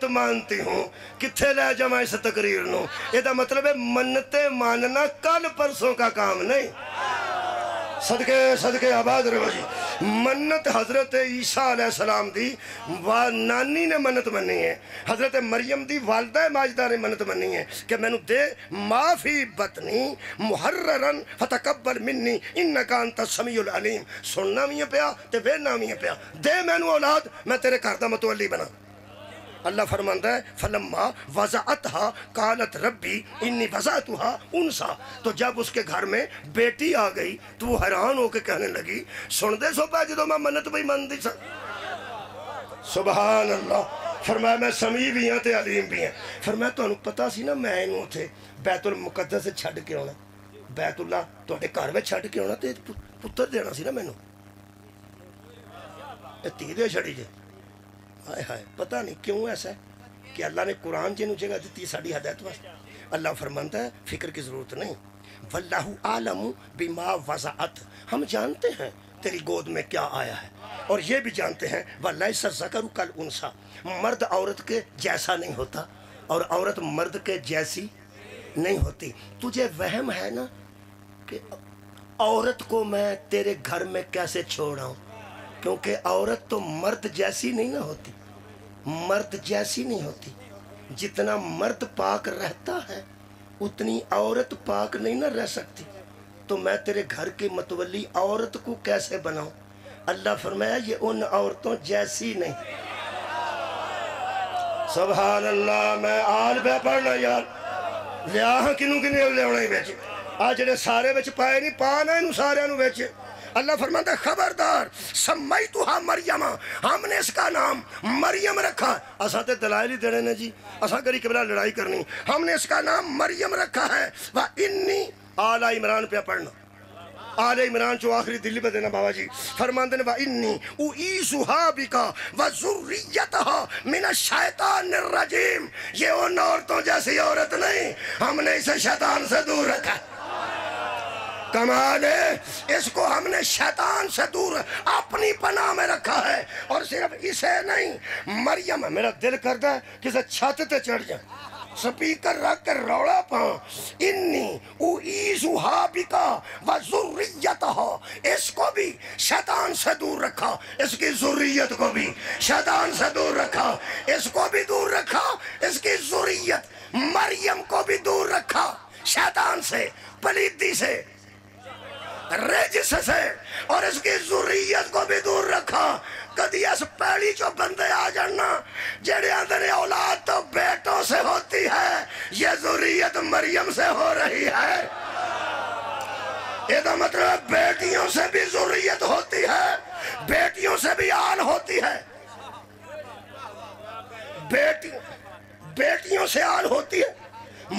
مانتی ہوں کتھے لے جمع اس تقریر نو یہ دا مطلب ہے منتیں ماننا کل پرسوں کا کام نہیں صدقے آباد رہو جی منت حضرت عیسیٰ علیہ السلام دی نانی نے منت منی ہے حضرت مریم دی والدہ ماجدہ نے منت منی ہے کہ میں نو دے ما فی بطنی محررن فتقبل منی انکا انت السمیع العلیم سننا بھی ہے پیا تے وینا بھی ہے پیا دے میں نو اولاد میں تیرے کردہ متولی بنا اللہ فرماندہ ہے فلما وضعتها قالت ربی انی وضعتها انسا تو جب اس کے گھر میں بیٹی آ گئی تو وہ حیران ہو کے کہنے لگی سن دے سو پہ جدو میں منت بھی من دی سبحان اللہ فرمایا میں سمیع بھی ہیں تے علیم بھی ہیں فرمایا تو انہوں پتا سی نا میں انہوں تھے بیت المقدس سے چھڑ کے ہونا بیت اللہ تو اٹھے گھر میں چھڑ کے ہونا تے پتر دینا سی نا میں انہوں تیدے چھڑی جے ہائے ہائے پتہ نہیں کیوں ایسا ہے کہ اللہ نے قرآن جنہوں جگہ دیتی ہے ساڑھی ہدایت واسطے اللہ فرمانتا ہے فکر کی ضرورت نہیں واللہ عالم بما وضعت ہم جانتے ہیں تیری گود میں کیا آیا ہے اور یہ بھی جانتے ہیں وَلَيْسَ الذَّكَرُ كَالْأُنثىٰ مرد عورت کے جیسا نہیں ہوتا اور عورت مرد کے جیسی نہیں ہوتی تجھے وہم ہے نا کہ عورت کو میں تیرے گھر میں کیسے چھوڑا ہوں کیونکہ عورت تو مرد جیسی نہیں نہ ہوتی مرد جیسی نہیں ہوتی جتنا مرد پاک رہتا ہے اتنی عورت پاک نہیں نہ رہ سکتی تو میں تیرے گھر کی متولی عورت کو کیسے بناؤں اللہ فرمایا یہ ان عورتوں جیسی نہیں سبحان اللہ میں آل بے پڑھنا یار لیا ہاں کنوں کی نہیں لے ہونا ہی بیچے آج جڑے سارے بیچ پائے نہیں پانا انہوں سارے انہوں بیچے اللہ فرماتا ہے خبردار سمیتھا مریم، ہم نے اس کا نام مریم رکھا. اساں تے دلائل ہی دینے نے جی، اساں کری قبلہ لڑائی کرنی. ہم نے اس کا نام مریم رکھا ہے. وَإِنِّي آل عمران پہ پڑھنا، آل عمران جو آخری دلی پہ دینا بابا جی. فرماندے نے وَإِنِّي أُعِيذُهَا بِكَ وَذُرِّيَّتَهَا مِنَ الشَّيْطَانِ الرَّجِيمِ. یہ ان عورتوں جیسی عورت نہیں، ہم نے اسے شیطان سے دور رکھا. کمال ہے، اس کو ہم نے شیطان سے دور اپنی پناہ میں رکھا ہے. اور صرف اسے نہیں، مریم میرا دل کرتا ہے کسے چھت تے چڑھ جائیں، سپیکر رکھ کر روڑا پاؤں. انی اعیذھا بک وذریتھا، اس کو بھی شیطان سے دور رکھا، اس کی ذریت کو بھی شیطان سے دور رکھا، اس کو بھی دور رکھا، اس کی ذریت مریم کو بھی دور رکھا شیطان سے، پلیدی سے، رجس سے، اور اس کی ذریت کو بھی دور رکھا. کدی اس پہلی جو بندے آ جانا جڑے اندر اولاد تو بیٹوں سے ہوتی ہے، یہ ذریت مریم سے ہو رہی ہے. یہ مطلب بیٹیوں سے بھی ذریت ہوتی ہے، بیٹیوں سے بھی آل ہوتی ہے، بیٹیوں سے آل ہوتی ہے.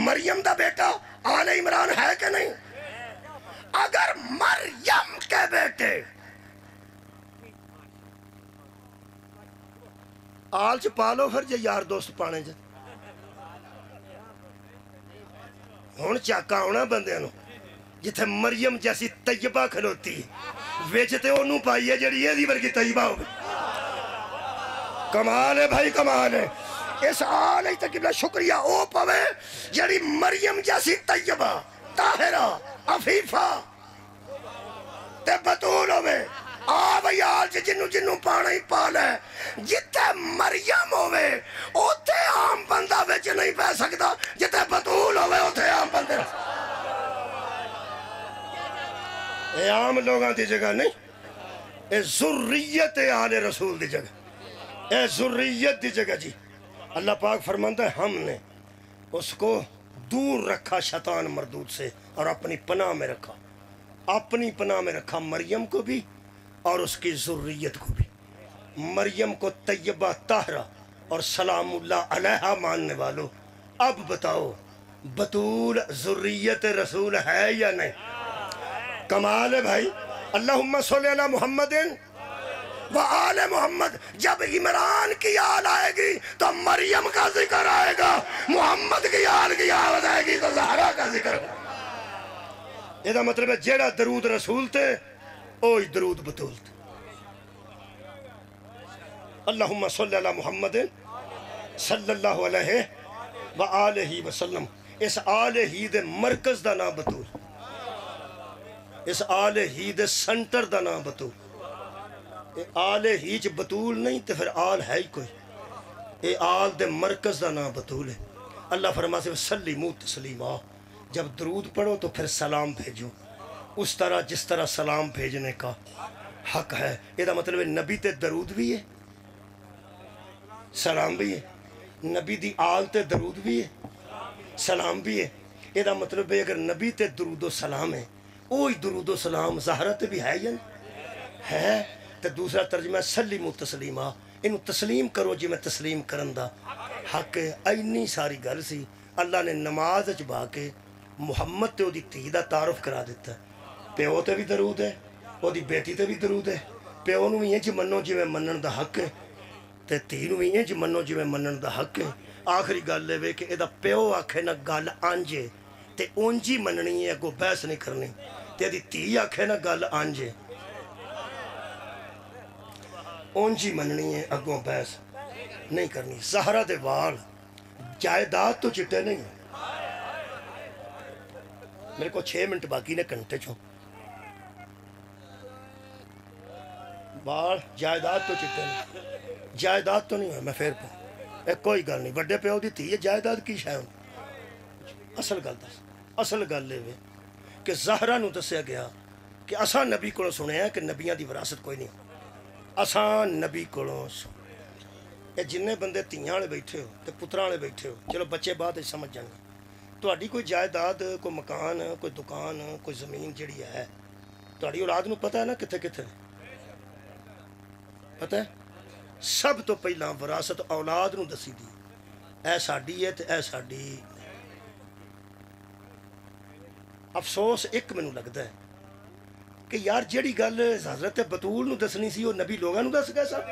مریم دا بیٹا آل عمران ہے کہ نہیں؟ اگر مریم کے بیٹے آل چ پالو پھر جے یار دوست پانے جے ہون چاکا ہونا بندے نو جتھے مریم جیسی طیبہ کھلوتی ویچتے انہوں پائیے جڑی یہ دیور کی طیبہ ہو گئی. کمال ہے بھائی، کمال ہے. اس آل تقبلہ شکریہ او پوے جڑی مریم جیسی طیبہ، طاہرہ، عفیفہ تے بطول ہوئے. آ بھئی آل جنوں پانا ہی پالا ہے. جتے مریم ہوئے اوتے عام بندہ ویچ نہیں پہ سکتا، جتے بطول ہوئے اوتے عام بندے. اے عام لوگاں دی جگہ نہیں، اے ذریت آل رسول دی جگہ، اے ذریت دی جگہ جی. اللہ پاک فرماتا ہے ہم نے اس کو دور رکھا شیطان مردود سے اور اپنی پناہ میں رکھا، اپنی پناہ میں رکھا مریم کو بھی اور اس کی ذریت کو بھی. مریم کو طیبہ طاہرہ اور سلام اللہ علیہ ماننے والو، اب بتاؤ بطول ذریت رسول ہے یا نہیں؟ کمال ہے بھائی. اللہم صلی علی محمد وآل محمد. جب عمران کی آل آئے گی تو مریم کا ذکر آئے گا، محمد کی آل کی آواز آئے گی تو زہرا کا ذکر ہوگا. یہ دا مطلب ہے جیڑا درود رسول تے اوہی درود بطول تے. اللہم صلی علی محمد صلی اللہ علیہ وآلہ وسلم. اس آل ہی دے مرکز دا نام بطول، اس آل ہی دے سنٹر دا نام بطول. آل ہی چ بطول نہیں تو پھر آل ہے ہی کوئی. اے آل دے مرکز دا نام بطول ہے. اللہ فرما سے سلیمو تسلیما، جب درود پڑھو تو پھر سلام بھیجو اس طرح جس طرح سلام بھیجنے کا حق ہے. یہ دا مطلب ہے نبی تے درود بھی ہے، سلام بھی ہے. نبی دی آل تے درود بھی ہے، سلام بھی ہے. یہ دا مطلب ہے اگر نبی تے درود و سلام ہے، وہی درود و سلام زہرہ تے بھی ہے یا نہیں ہے. تو دوسرا ترجمہ سلیمو تسلیما، انہوں تسلیم کرو جی میں تسلیم کرن دا حق ہے. اینی ساری گل سی. اللہ نے نماز چبا کے محمد تے او دی تھی دا تعارف کرا دیتا ہے. پیو تے بھی درود ہے، او دی بیٹی تے بھی درود ہے. پیو نو یہ جی منو جی میں منن دا حق ہے، تے تھی نو یہ جی منو جی میں منن دا حق ہے. آخری گل لے کہ ادا پیو آکھے نہ گل آنجے تے اونجی مننی ہے، اگو بحث نہیں کرنی. تے دی تھی آکھے نہ گل آنجے اونجی مننی ہے، اگوں بحث نہیں کرنی. زہرہ دے وال جائیداد تو چٹے نہیں ہیں. میرے کو 6 منٹ باقی نے گھنٹے چھو. وال جائیداد تو چٹے نہیں، جائیداد تو نہیں ہے. میں پھر پہ کوئی گل نہیں، بڑے پیو دی تھی ہے جائیداد کی شاید. اصل گل دس، اصل گل لے کہ زہرہ نو دسیا گیا کہ اساں نبی کو سنے ہیں کہ نبیاں دی وراثت کوئی نہیں. اساں نبی کو سن یہ جننے بندے تیاں والے بیٹھے ہو تے پتراں والے بیٹھے ہو، چلو بچے بعد سمجھ جان گے. تہاڈی کوئی جائیداد، کوئی مکان، کوئی دکان، کوئی زمین جڑی ہے تہاڈی اولاد نو پتہ ہے نا کتھے کتھے پتہ ہے سب تو پہلا وراثت اولاد نو دسی دی اے ساڈی ہے تے اے ساڈی افسوس ایک مینوں لگدا ہے کہ یار جیڑی گل حضرت بطول نو دسنی سی وہ نبی لوگاں نو دس گئے سب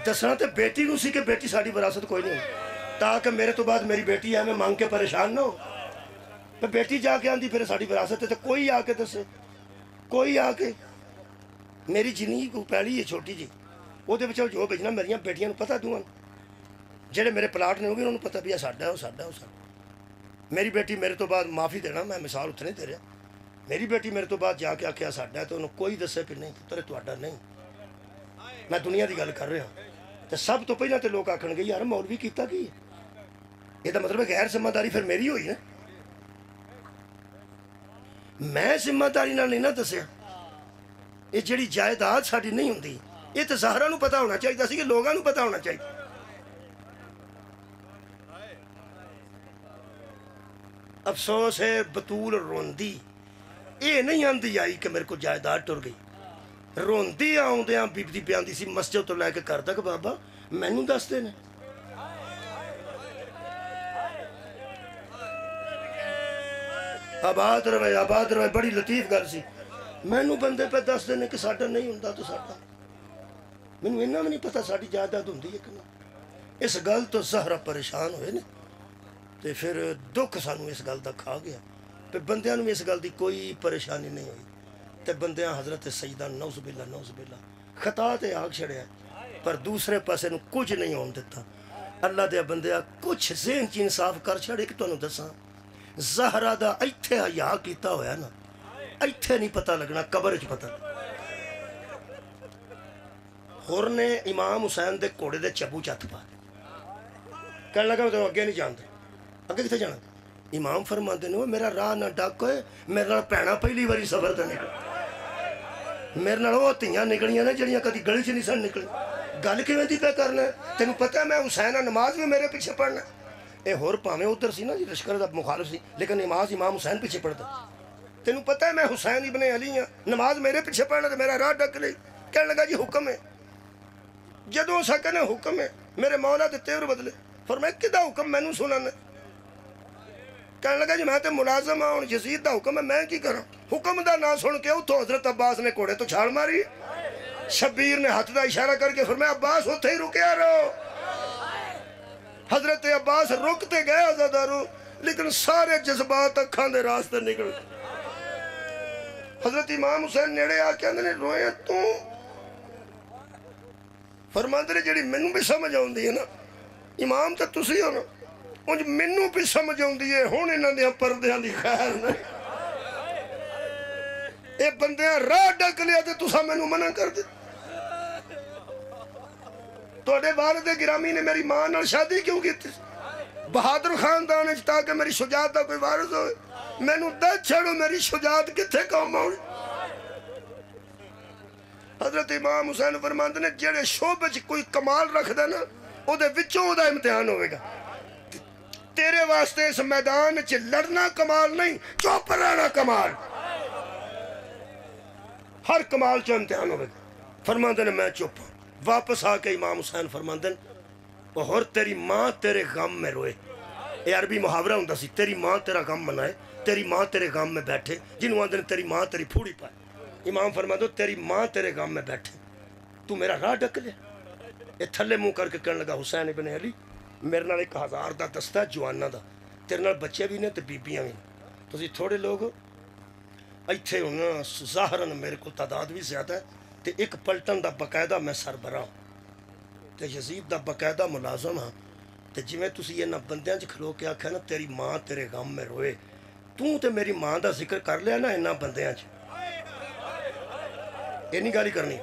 دسنا تے بیٹی نو سی کہ بیٹی ساڈی وراثت کوئی نہیں تاکہ میرے تو بعد میری بیٹی ہے میں مانگ کے پریشان نہ ہو تو بیٹی جا کے آندی پھر ساڈی وراثت ہے تو کوئی آ کے دسے کوئی آ کے میری جنی کو پہلی ہے چھوٹی جی وہ جو بھیجنا میریاں بیٹیاں پتہ دوں جہے میرے پلاٹ نے وہ بھی انہوں نے پتہ بھی ہے ساڈا ہے وہ ساڈا ہے وہ ساڈا میری بیٹی میرے تو بعد معافی دینا میں مثال اتنے دے رہا میری بیٹی میرے تو بعد جا کے آخیا ساڈا ہے تو انہوں کوئی دسے کہ نہیں پتر تہاڈا نہیں میں دنیا کی گل کر رہا تو سب تو پہلے تو لوگ آکھن گے یار مولوی کیتا کی یہ تو مطلب غیر ذمہ داری پھر میری ہوئی نا میں ذمہ داری نال نہیں نہ دسیا یہ جڑی جائیداد ساڈی نہیں ہوندی یہ تو ظاہراں نوں پتہ ہونا چاہیے سی کہ لوگاں نوں پتہ ہونا چاہیے افسوس ہے بطول روندی یہ نہیں آندی آئی کہ میرے کو جائیداد ٹر گئی روندی آؤندیاں بی بی پہ آندی سی مسجد تو لے کے کر تک بابا مینوں دس دے نے آباد روے بڑی لطیف گل سی مینوں بندے پہ دس دے کہ ساڈا نہیں ہوندا تو ساڈا مینوں اینا بھی نہیں پتہ ساڈی جائیداد ہوندی ہے کہ نہیں اس گل تو زہرا پریشان ہوئے نے تے پھر دکھ سانوں اس گل دا کھا گیا تے بندیاں نوں اس گل دی کوئی پریشانی نہیں ہوئی تے بندیاں حضرت سیدہ نعوذ باللہ خطا تے آگ چھڑیا پر دوسرے پاسے نوں کچھ نہیں ہون دیتا اللہ دے بندیا کچھ ذہن چ انصاف کر چھڑے کہ تانوں دساں زہرا دا ایتھے حیا کیتا ہویا نا ایتھے نہیں پتہ لگنا قبر وچ پتہ ہور نے امام حسین دے کوڑے دے چبو چت پا کہنے لگا میں تینوں اگے نہیں جاندا اگے کتنے جانا امام فرماندے نے میرا راہ نہ ڈک ہوئے میرے نال بھیڑاں پہلی واری سفر تے نکل میرے نال وہ تیاں نکلیاں نے جڑیاں کدی گلی چ نہیں سن نکلی گل کیویں دی پہ کرنا تینوں پتہ ہے میں حسین نماز بھی میرے پیچھے پڑھنا اے ہور پاویں ادھر سی نا جی لشکر دا مخالف سی لیکن نماز امام حسین پیچھے پڑھدا تینوں پتہ ہے میں حسین ابن علی ہاں نماز میرے پیچھے پڑھنا تو میرا راہ ڈک لئی کہنے لگا جی حکم ہے جدوں سکنے حکم ہے میرے مولا تے تیور بدلے فرمایا کدا حکم مینوں سنانا کہنے لگا جی میں تے ملازم ہوں یزید دا حکم ہے میں کی کراں حکم دا نہ سن کے اتھوں حضرت عباس نے کوڑے تو چھال ماری شبیر نے ہاتھ دا اشارہ کر کے فرمایا عباس اتھے ہی رکیا رہو حضرت عباس رکتے گئے عزادارو لیکن سارے جذبات اکھاں دے راستے نکل حضرت امام حسین نیڑے آ کے اندر روئے تو فرماندے نے جڑی مینوں بھی سمجھ آوندی ہے نا امام تے تسی ہو نا انج مینوں بھی سمجھ آوندی ہے ہن انہاں دے پردیاں دی خیر نہیں اے بندیاں راہ ڈک لیا تے تساں مینوں منع کر دے تواڈے والد گرامی نے میری ماں نال شادی کیوں کیتی بہادر خاندان وچ تاکہ میری شجاعت دا کوئی وارث ہوئے مینوں دس چھڑو میری شجاعت کتھے کام آؤ حضرت امام حسین فرماندے نے جڑے شعبے وچ کوئی کمال رکھدا نا او دے وچوں او دا امتحان ہوئے گا تیرے واسطے اس میدان وچ لڑنا کمال نہیں چپ رہنا کمال ہر کمال چ امتحان ہوئے گا فرماندے نے میں چپ واپس آ کے امام حسین فرماندے اور تیری ماں تیرے غم میں روئے یہ عربی محاورہ ہوندا سی تیری ماں تیرا غم منائے تیری ماں تیرے غم میں بیٹھے جنہوں آندے نے تیری ماں تیری پھوڑی پائے امام فرماندے تیری ماں تیرے غم میں بیٹھے تو میرا راہ ڈک لے یہ تھلے منہ کر کے کہنے لگا حسین ابن علی میرے نال 1000 دا دستہ جواناں دا تیرے نال بچے بھی نے تے بیبیاں بھی نے تسی تھوڑے لوگ ایتھے ہونا ظاہراً میرے کو تعداد بھی زیادہ ہے تے ایک پلٹن دا باقاعدہ میں سربراہ تے یزید دا باقاعدہ ملازم ہاں تے جویں تسی انہاں بندیاں چ کھلو کے آکھیا نا تیری ماں تیرے غم میں روئے تو تے میری ماں دا ذکر کر لیا نا انہاں بندیاں چ یہ نہیں گالی کرنی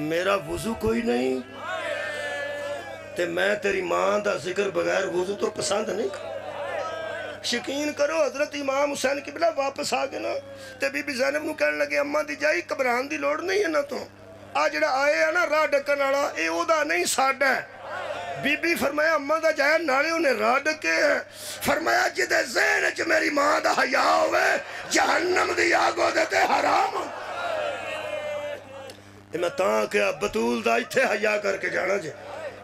میرا وضو کوئی نہیں تے میں تیری ماں دا ذکر بغیر وضو تو پسند نہیں شکین کرو حضرت امام حسین قبلہ واپس آ گئے نا تے بی بی زینب نو کہنے لگے اماں دی جائی گھبران دی لوڑ نہیں ہے نا تو آ جڑا آئے ہے نا راہ ڈکن والا اے او دا نہیں ساڈا ہے بی بی فرمایا اماں دا جایا نالے انہیں راہ ڈکے ہے فرمایا جدے ذہن چ میری ماں دا حیا ہوئے جہنم دی آگو دے تے حرام میں تاں کہ بطول دا اتھے حیا کر کے جانا جے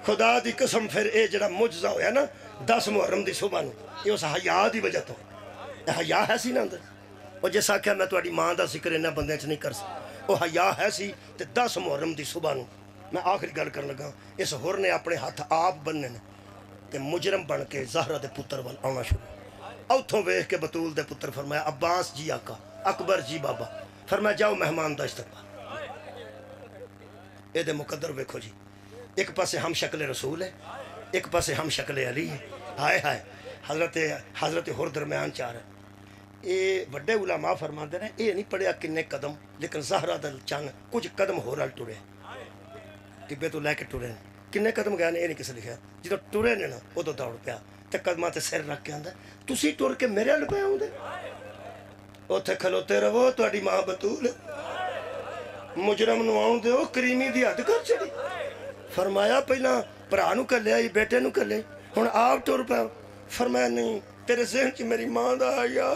خدا دی قسم پھر اے جڑا معجزہ ہویا نا 10 محرم دی صبح نو یہ اس حیا دی وجہ تو حیا ہے سی نا اندر وہ جیسا کہ میں تواڈی ماں دا ذکر انہاں بندے چ نہیں کر سکتا وہ حیا ہے سی تے 10 محرم دی صبح نو میں آخری گل کر لگا اس ہور نے اپنے ہاتھ آپ بننے نے تے مجرم بن کے زہرہ دے پتر وال آنا شروع اوتھوں ویکھ کے بطول دے پتر فرمایا عباس جی آقا اکبر جی بابا فرمایا جاؤ مہمان دا استقبال اے دے مقدر ویکھو جی ایک پاسے ہم شکل رسول ہے ایک پاسے ہم شکل علی ہے ہائے ہائے حضرت ہور درمیان چار ہے اے وڈے علماء فرماندے نے اے نہیں پڑھیا کنے قدم لیکن زہرہ دل چن کچھ قدم ہور ال ٹرے ٹبے تو لے کے ٹرے کنے قدم گئے نے اے نہیں کسے لکھیا جدوں ٹرے نے نا ادو دوڑ پیا تے قدماں تے سر رکھ کے آندا تسی ٹر کے میرے ال پے آوندے اوتھے کھلوتے رہو تہاڈی ماں بطول مجرم نو آؤں دے او کریمی دی حد کر چڑی فرمایا پہلا بھرا نو کر لیا بیٹے نو کر لیا ہن آپ ٹر پیا فرمایا نہیں تیرے ذہن چ میری ماں دا حیا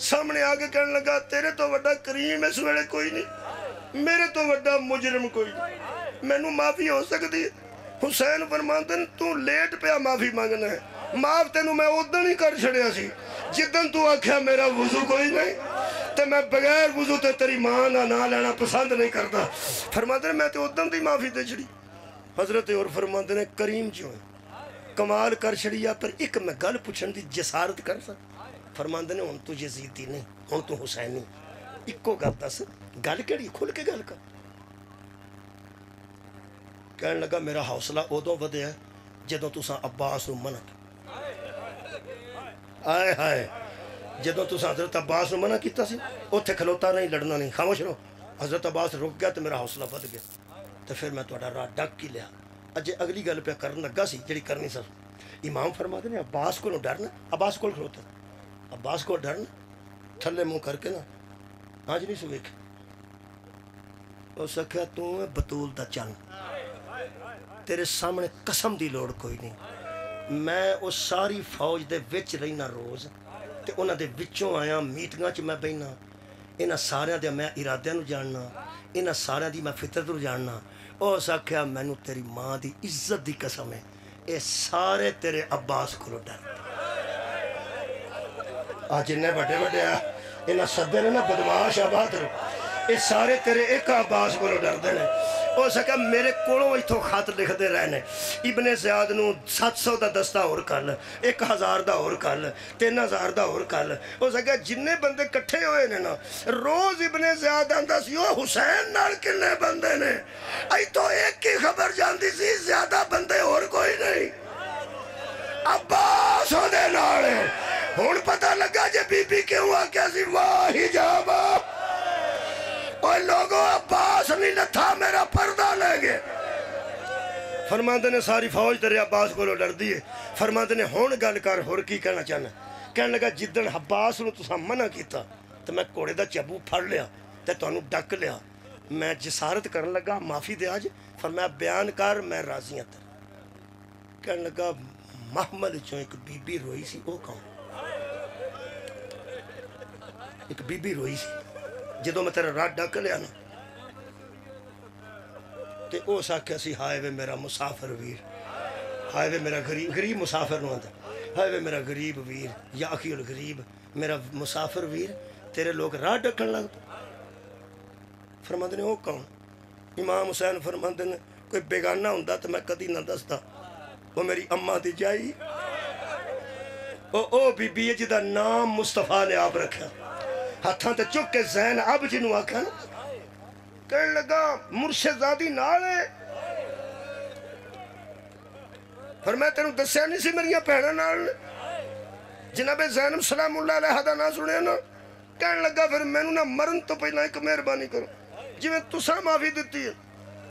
سامنے آگے کہنے لگا تیرے تو وڈا کریم اس ویلے کوئی نہیں میرے تو وڈا مجرم کوئی نہیں مینو معافی ہو سکتی حسین فرماندے تو لیٹ پیا معافی مانگنا ہے معاف تینوں میں ادن ہی کر چھڑیا سی جدن تو آکھیا میرا وضو کوئی نہیں تے میں بغیر وضو تے تیری ماں نہ لینا پسند نہیں کرتا فرماندے میں تے ادن دی معافی دے چھڑی حضرت اور فرماندے نے کریم جو ہے کمال کر چھڑیا پر ایک میں گل پوچھن دی جسارت کر سکتا فرماندے نے ہن تو یزیدی نہیں ہن تو حسینی اکو گل دس گل کیڑی کھل کے گل کر کہنے لگا میرا حوصلہ ادوں ودیا جدوں تساں عباس نو منع آئے ہائے جدوں تساں حضرت عباس نو منع کیتا سی اوتھے کھلوتا نہیں لڑنا نہیں خاموش رہو حضرت عباس رک گیا تو میرا حوصلہ ود گیا تو پھر میں تہاڈا راہ ڈک کی لیا اجے اگلی گل پہ کرن لگا سی جڑی کرنی سی امام فرماتے نے عباس کو ڈرنا عباس کو کھلوتا عباس کو ڈرنا تھلے منہ کر کے نا آج نہیں سو ویکھ اس آکھیا تو بطول دا چن تیرے سامنے قسم دی لوڑ کوئی نہیں میں اس ساری فوج دے وچ رہنا روز تے انہاں دے وچوں آیا میٹنگاں چ میں بہنا انہاں ساریاں دے میں ارادیاں نو جاننا انہاں ساریاں دی میں فطرت نو جاننا اس آکھیا مینوں تیری ماں دی عزت دی قسم ہے اے سارے تیرے عباس کولوں ڈردے آج انہیں بڑے بڑے انہاں سدے نے نا بدماش آباد اے سارے تیرے ایک عباس کولوں ڈردے نے ہو سکا میرے کولوں ایتھوں خط لکھ دے رہنے ابن زیاد نو 700 دا دستہ اور کل 1000 دا اور کل 3000 دا اور کل ہو سکا جننے بندے کٹھے ہوئے نے نا روز ابن زیاد آندا سی او حسین نال کنے بندے نے ایتھوں ایک کی خبر جاندی سی زیادہ بندے اور کوئی نہیں عباس ہو دے نال ہن پتہ لگا جے بی بی کیوں آ کیا سی واہ حجابا اور لوگوں عباس نہیں لتھا میرا پردہ لے گئے فرماندے نے ساری فوج تیرے عباس کو ڈر دیئے فرماندے نے ہون گل کر ہور کی کہنا چاہنا کہنے لگا جدن عباس نو تساں منع کیتا تو میں کوڑے دا چبو پھڑ لیا تے تو انہوں ڈک لیا میں جسارت کرن لگا معافی دے آج فرمایا بیان کر میں راضی ہوں تر کہنے لگا محمل چوں ایک بی بی روئی سی او کہوں ایک بی بی روئی سی جدوں میں تیرا راہ ڈک لیا نا تے او ساکھیا سی ہائے وے میرا مسافر ویر ہائے وے میرا غریب مسافر نو آندا ہائے وے میرا غریب ویر یا اخی الغریب میرا مسافر ویر تیرے لوگ راہ ڈکن لگ فرماندے نے او کون امام حسین فرماندے نے کوئی بیگانہ ہوندا تے میں کدی نہ دسدا وہ میری اماں دی جائی او بی بی جدا نام مصطفیٰ نے آپ رکھا ہاتھاں تے چک کے زین اب جنوں آکھن کہنے لگا مرشد زادی نال ہے فرمایا تینوں دسیا نہیں سی میری بہناں نال جناب زینب سلام اللہ علیہ دا نہ سنیا نا کہنے لگا پھر مینوں نہ مرن تو پہلا ایک مہربانی کرو جی میں تساں معافی دیتی ہے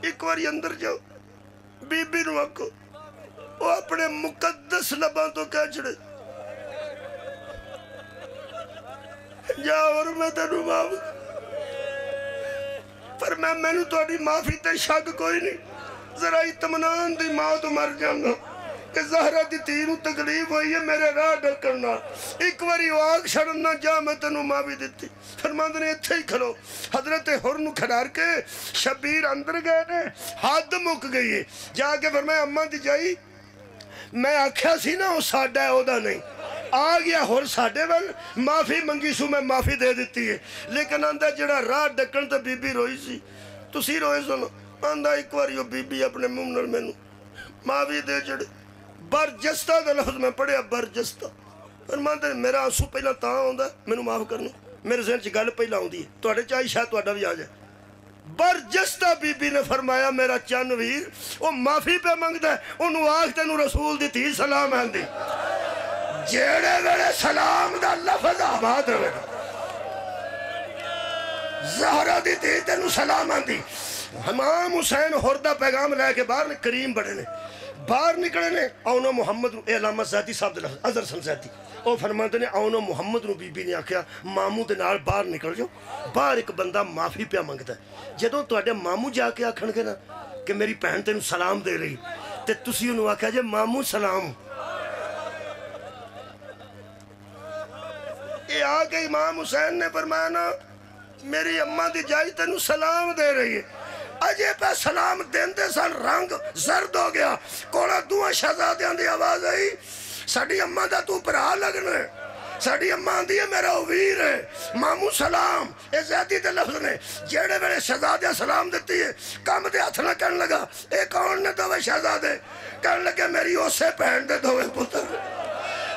ایک باری اندر جاؤ بی بی نو آکھو وہ اپنے مقدس لباں تو کہہ چھڑے جا اور میں تینوں معاف پر میں نے تو معافی تے شک کوئی نہیں ذرا اطمینان دی موت مر جانا کہ زہرا دی تھی نو تکلیف ہوئی ہے میرے راہ ڈکڑنا ایک واری آگ شڑنا جا میں تنو ماں بھی دیتی فرماند نے اتھے ہی کھلو حضرت حر نو کھڑار کے شبیر اندر گئے نے حد مک گئی ہے جا کے فرمایا اماں دی جائی میں آکھیا سی نا وہ ساڑھا ہے اودا نہیں آ گیا ہور ساڑھے ول معافی منگی سو میں معافی دے دیتی ہے لیکن آندہ جڑا راہ ڈکن تو بی بی روئی سی تسی روئے سنو آندہ ایک واری وہ بی بی اپنے ممنر میں نو معافی دے جڑے برجستہ دا لفظ میں پڑھیا برجستہ فرماندے میرا آنسو پہلا تاں ہوندا میں نو معاف کرنا میرے ذہن چ گل پہلا ہوندی ہے تواڈے چاہی شاید تواڈا بھی آ جائے برجستہ بی بی نے فرمایا میرا چن ویر وہ معافی پہ منگدا ہے انہوں آخ تینوں رسول دی تھی سلام آندی جیڑے ویڑے سلام دا لفظ آباد ہوئے زہرا دی تھی تینوں سلام آندی امام حسین ہردہ پیغام لے کے باہر کریم بڑے نے باہر نکڑے نے آؤنا محمد اے علامہ زیدی صاحب دے لفظ عذر سن زیدی او فرماندے نے آؤنا محمد نو بی بی نے آکھیا مامو دے نال باہر نکل جو باہر ایک بندہ معافی پہ منگتا ہے جدوں تواڈے مامو جا کے آکھن گے نا کہ میری بہن تینوں سلام دے رہی تے تسی انہوں آکھیا جے مامو سلام یہ آگے امام حسین نے فرمایا نا میری اماں دی جائی تینوں سلام دے رہی ہے اجے پہ سلام دیندے سن رنگ زرد ہو گیا کوڑا دوہاں شہزادیاں دی آواز آئی ساڑی اماں دا تو پرا لگنا ہے ساڑی اماں دی ہے میرا ویر ہے مامو سلام اے زیادی دے لفظ نے جیڑے میرے شہزادیاں سلام دیتی ہے کام دے ہاتھ نہ کہنے لگا اے کون نے دوے شہزادے کہنے لگے میری اسے پہن دے دوے پتر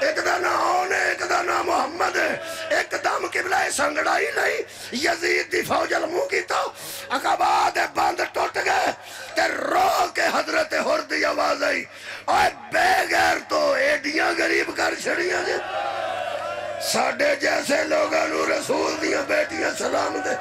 ایک دا نام ہے ایک دا نام محمد ہے ایک دم قبلہ سنگڑائی نہیں یزید دی فوج المو کی تو اقباد باندھ ٹوٹ گئے تے رو کے حضرت حر دی آواز آئی اور بے غیر تو ایڈیاں غریب کر چھڑیاں جے ساڑھے جیسے لوگاں نو رسول دیاں بیٹیاں سلام دے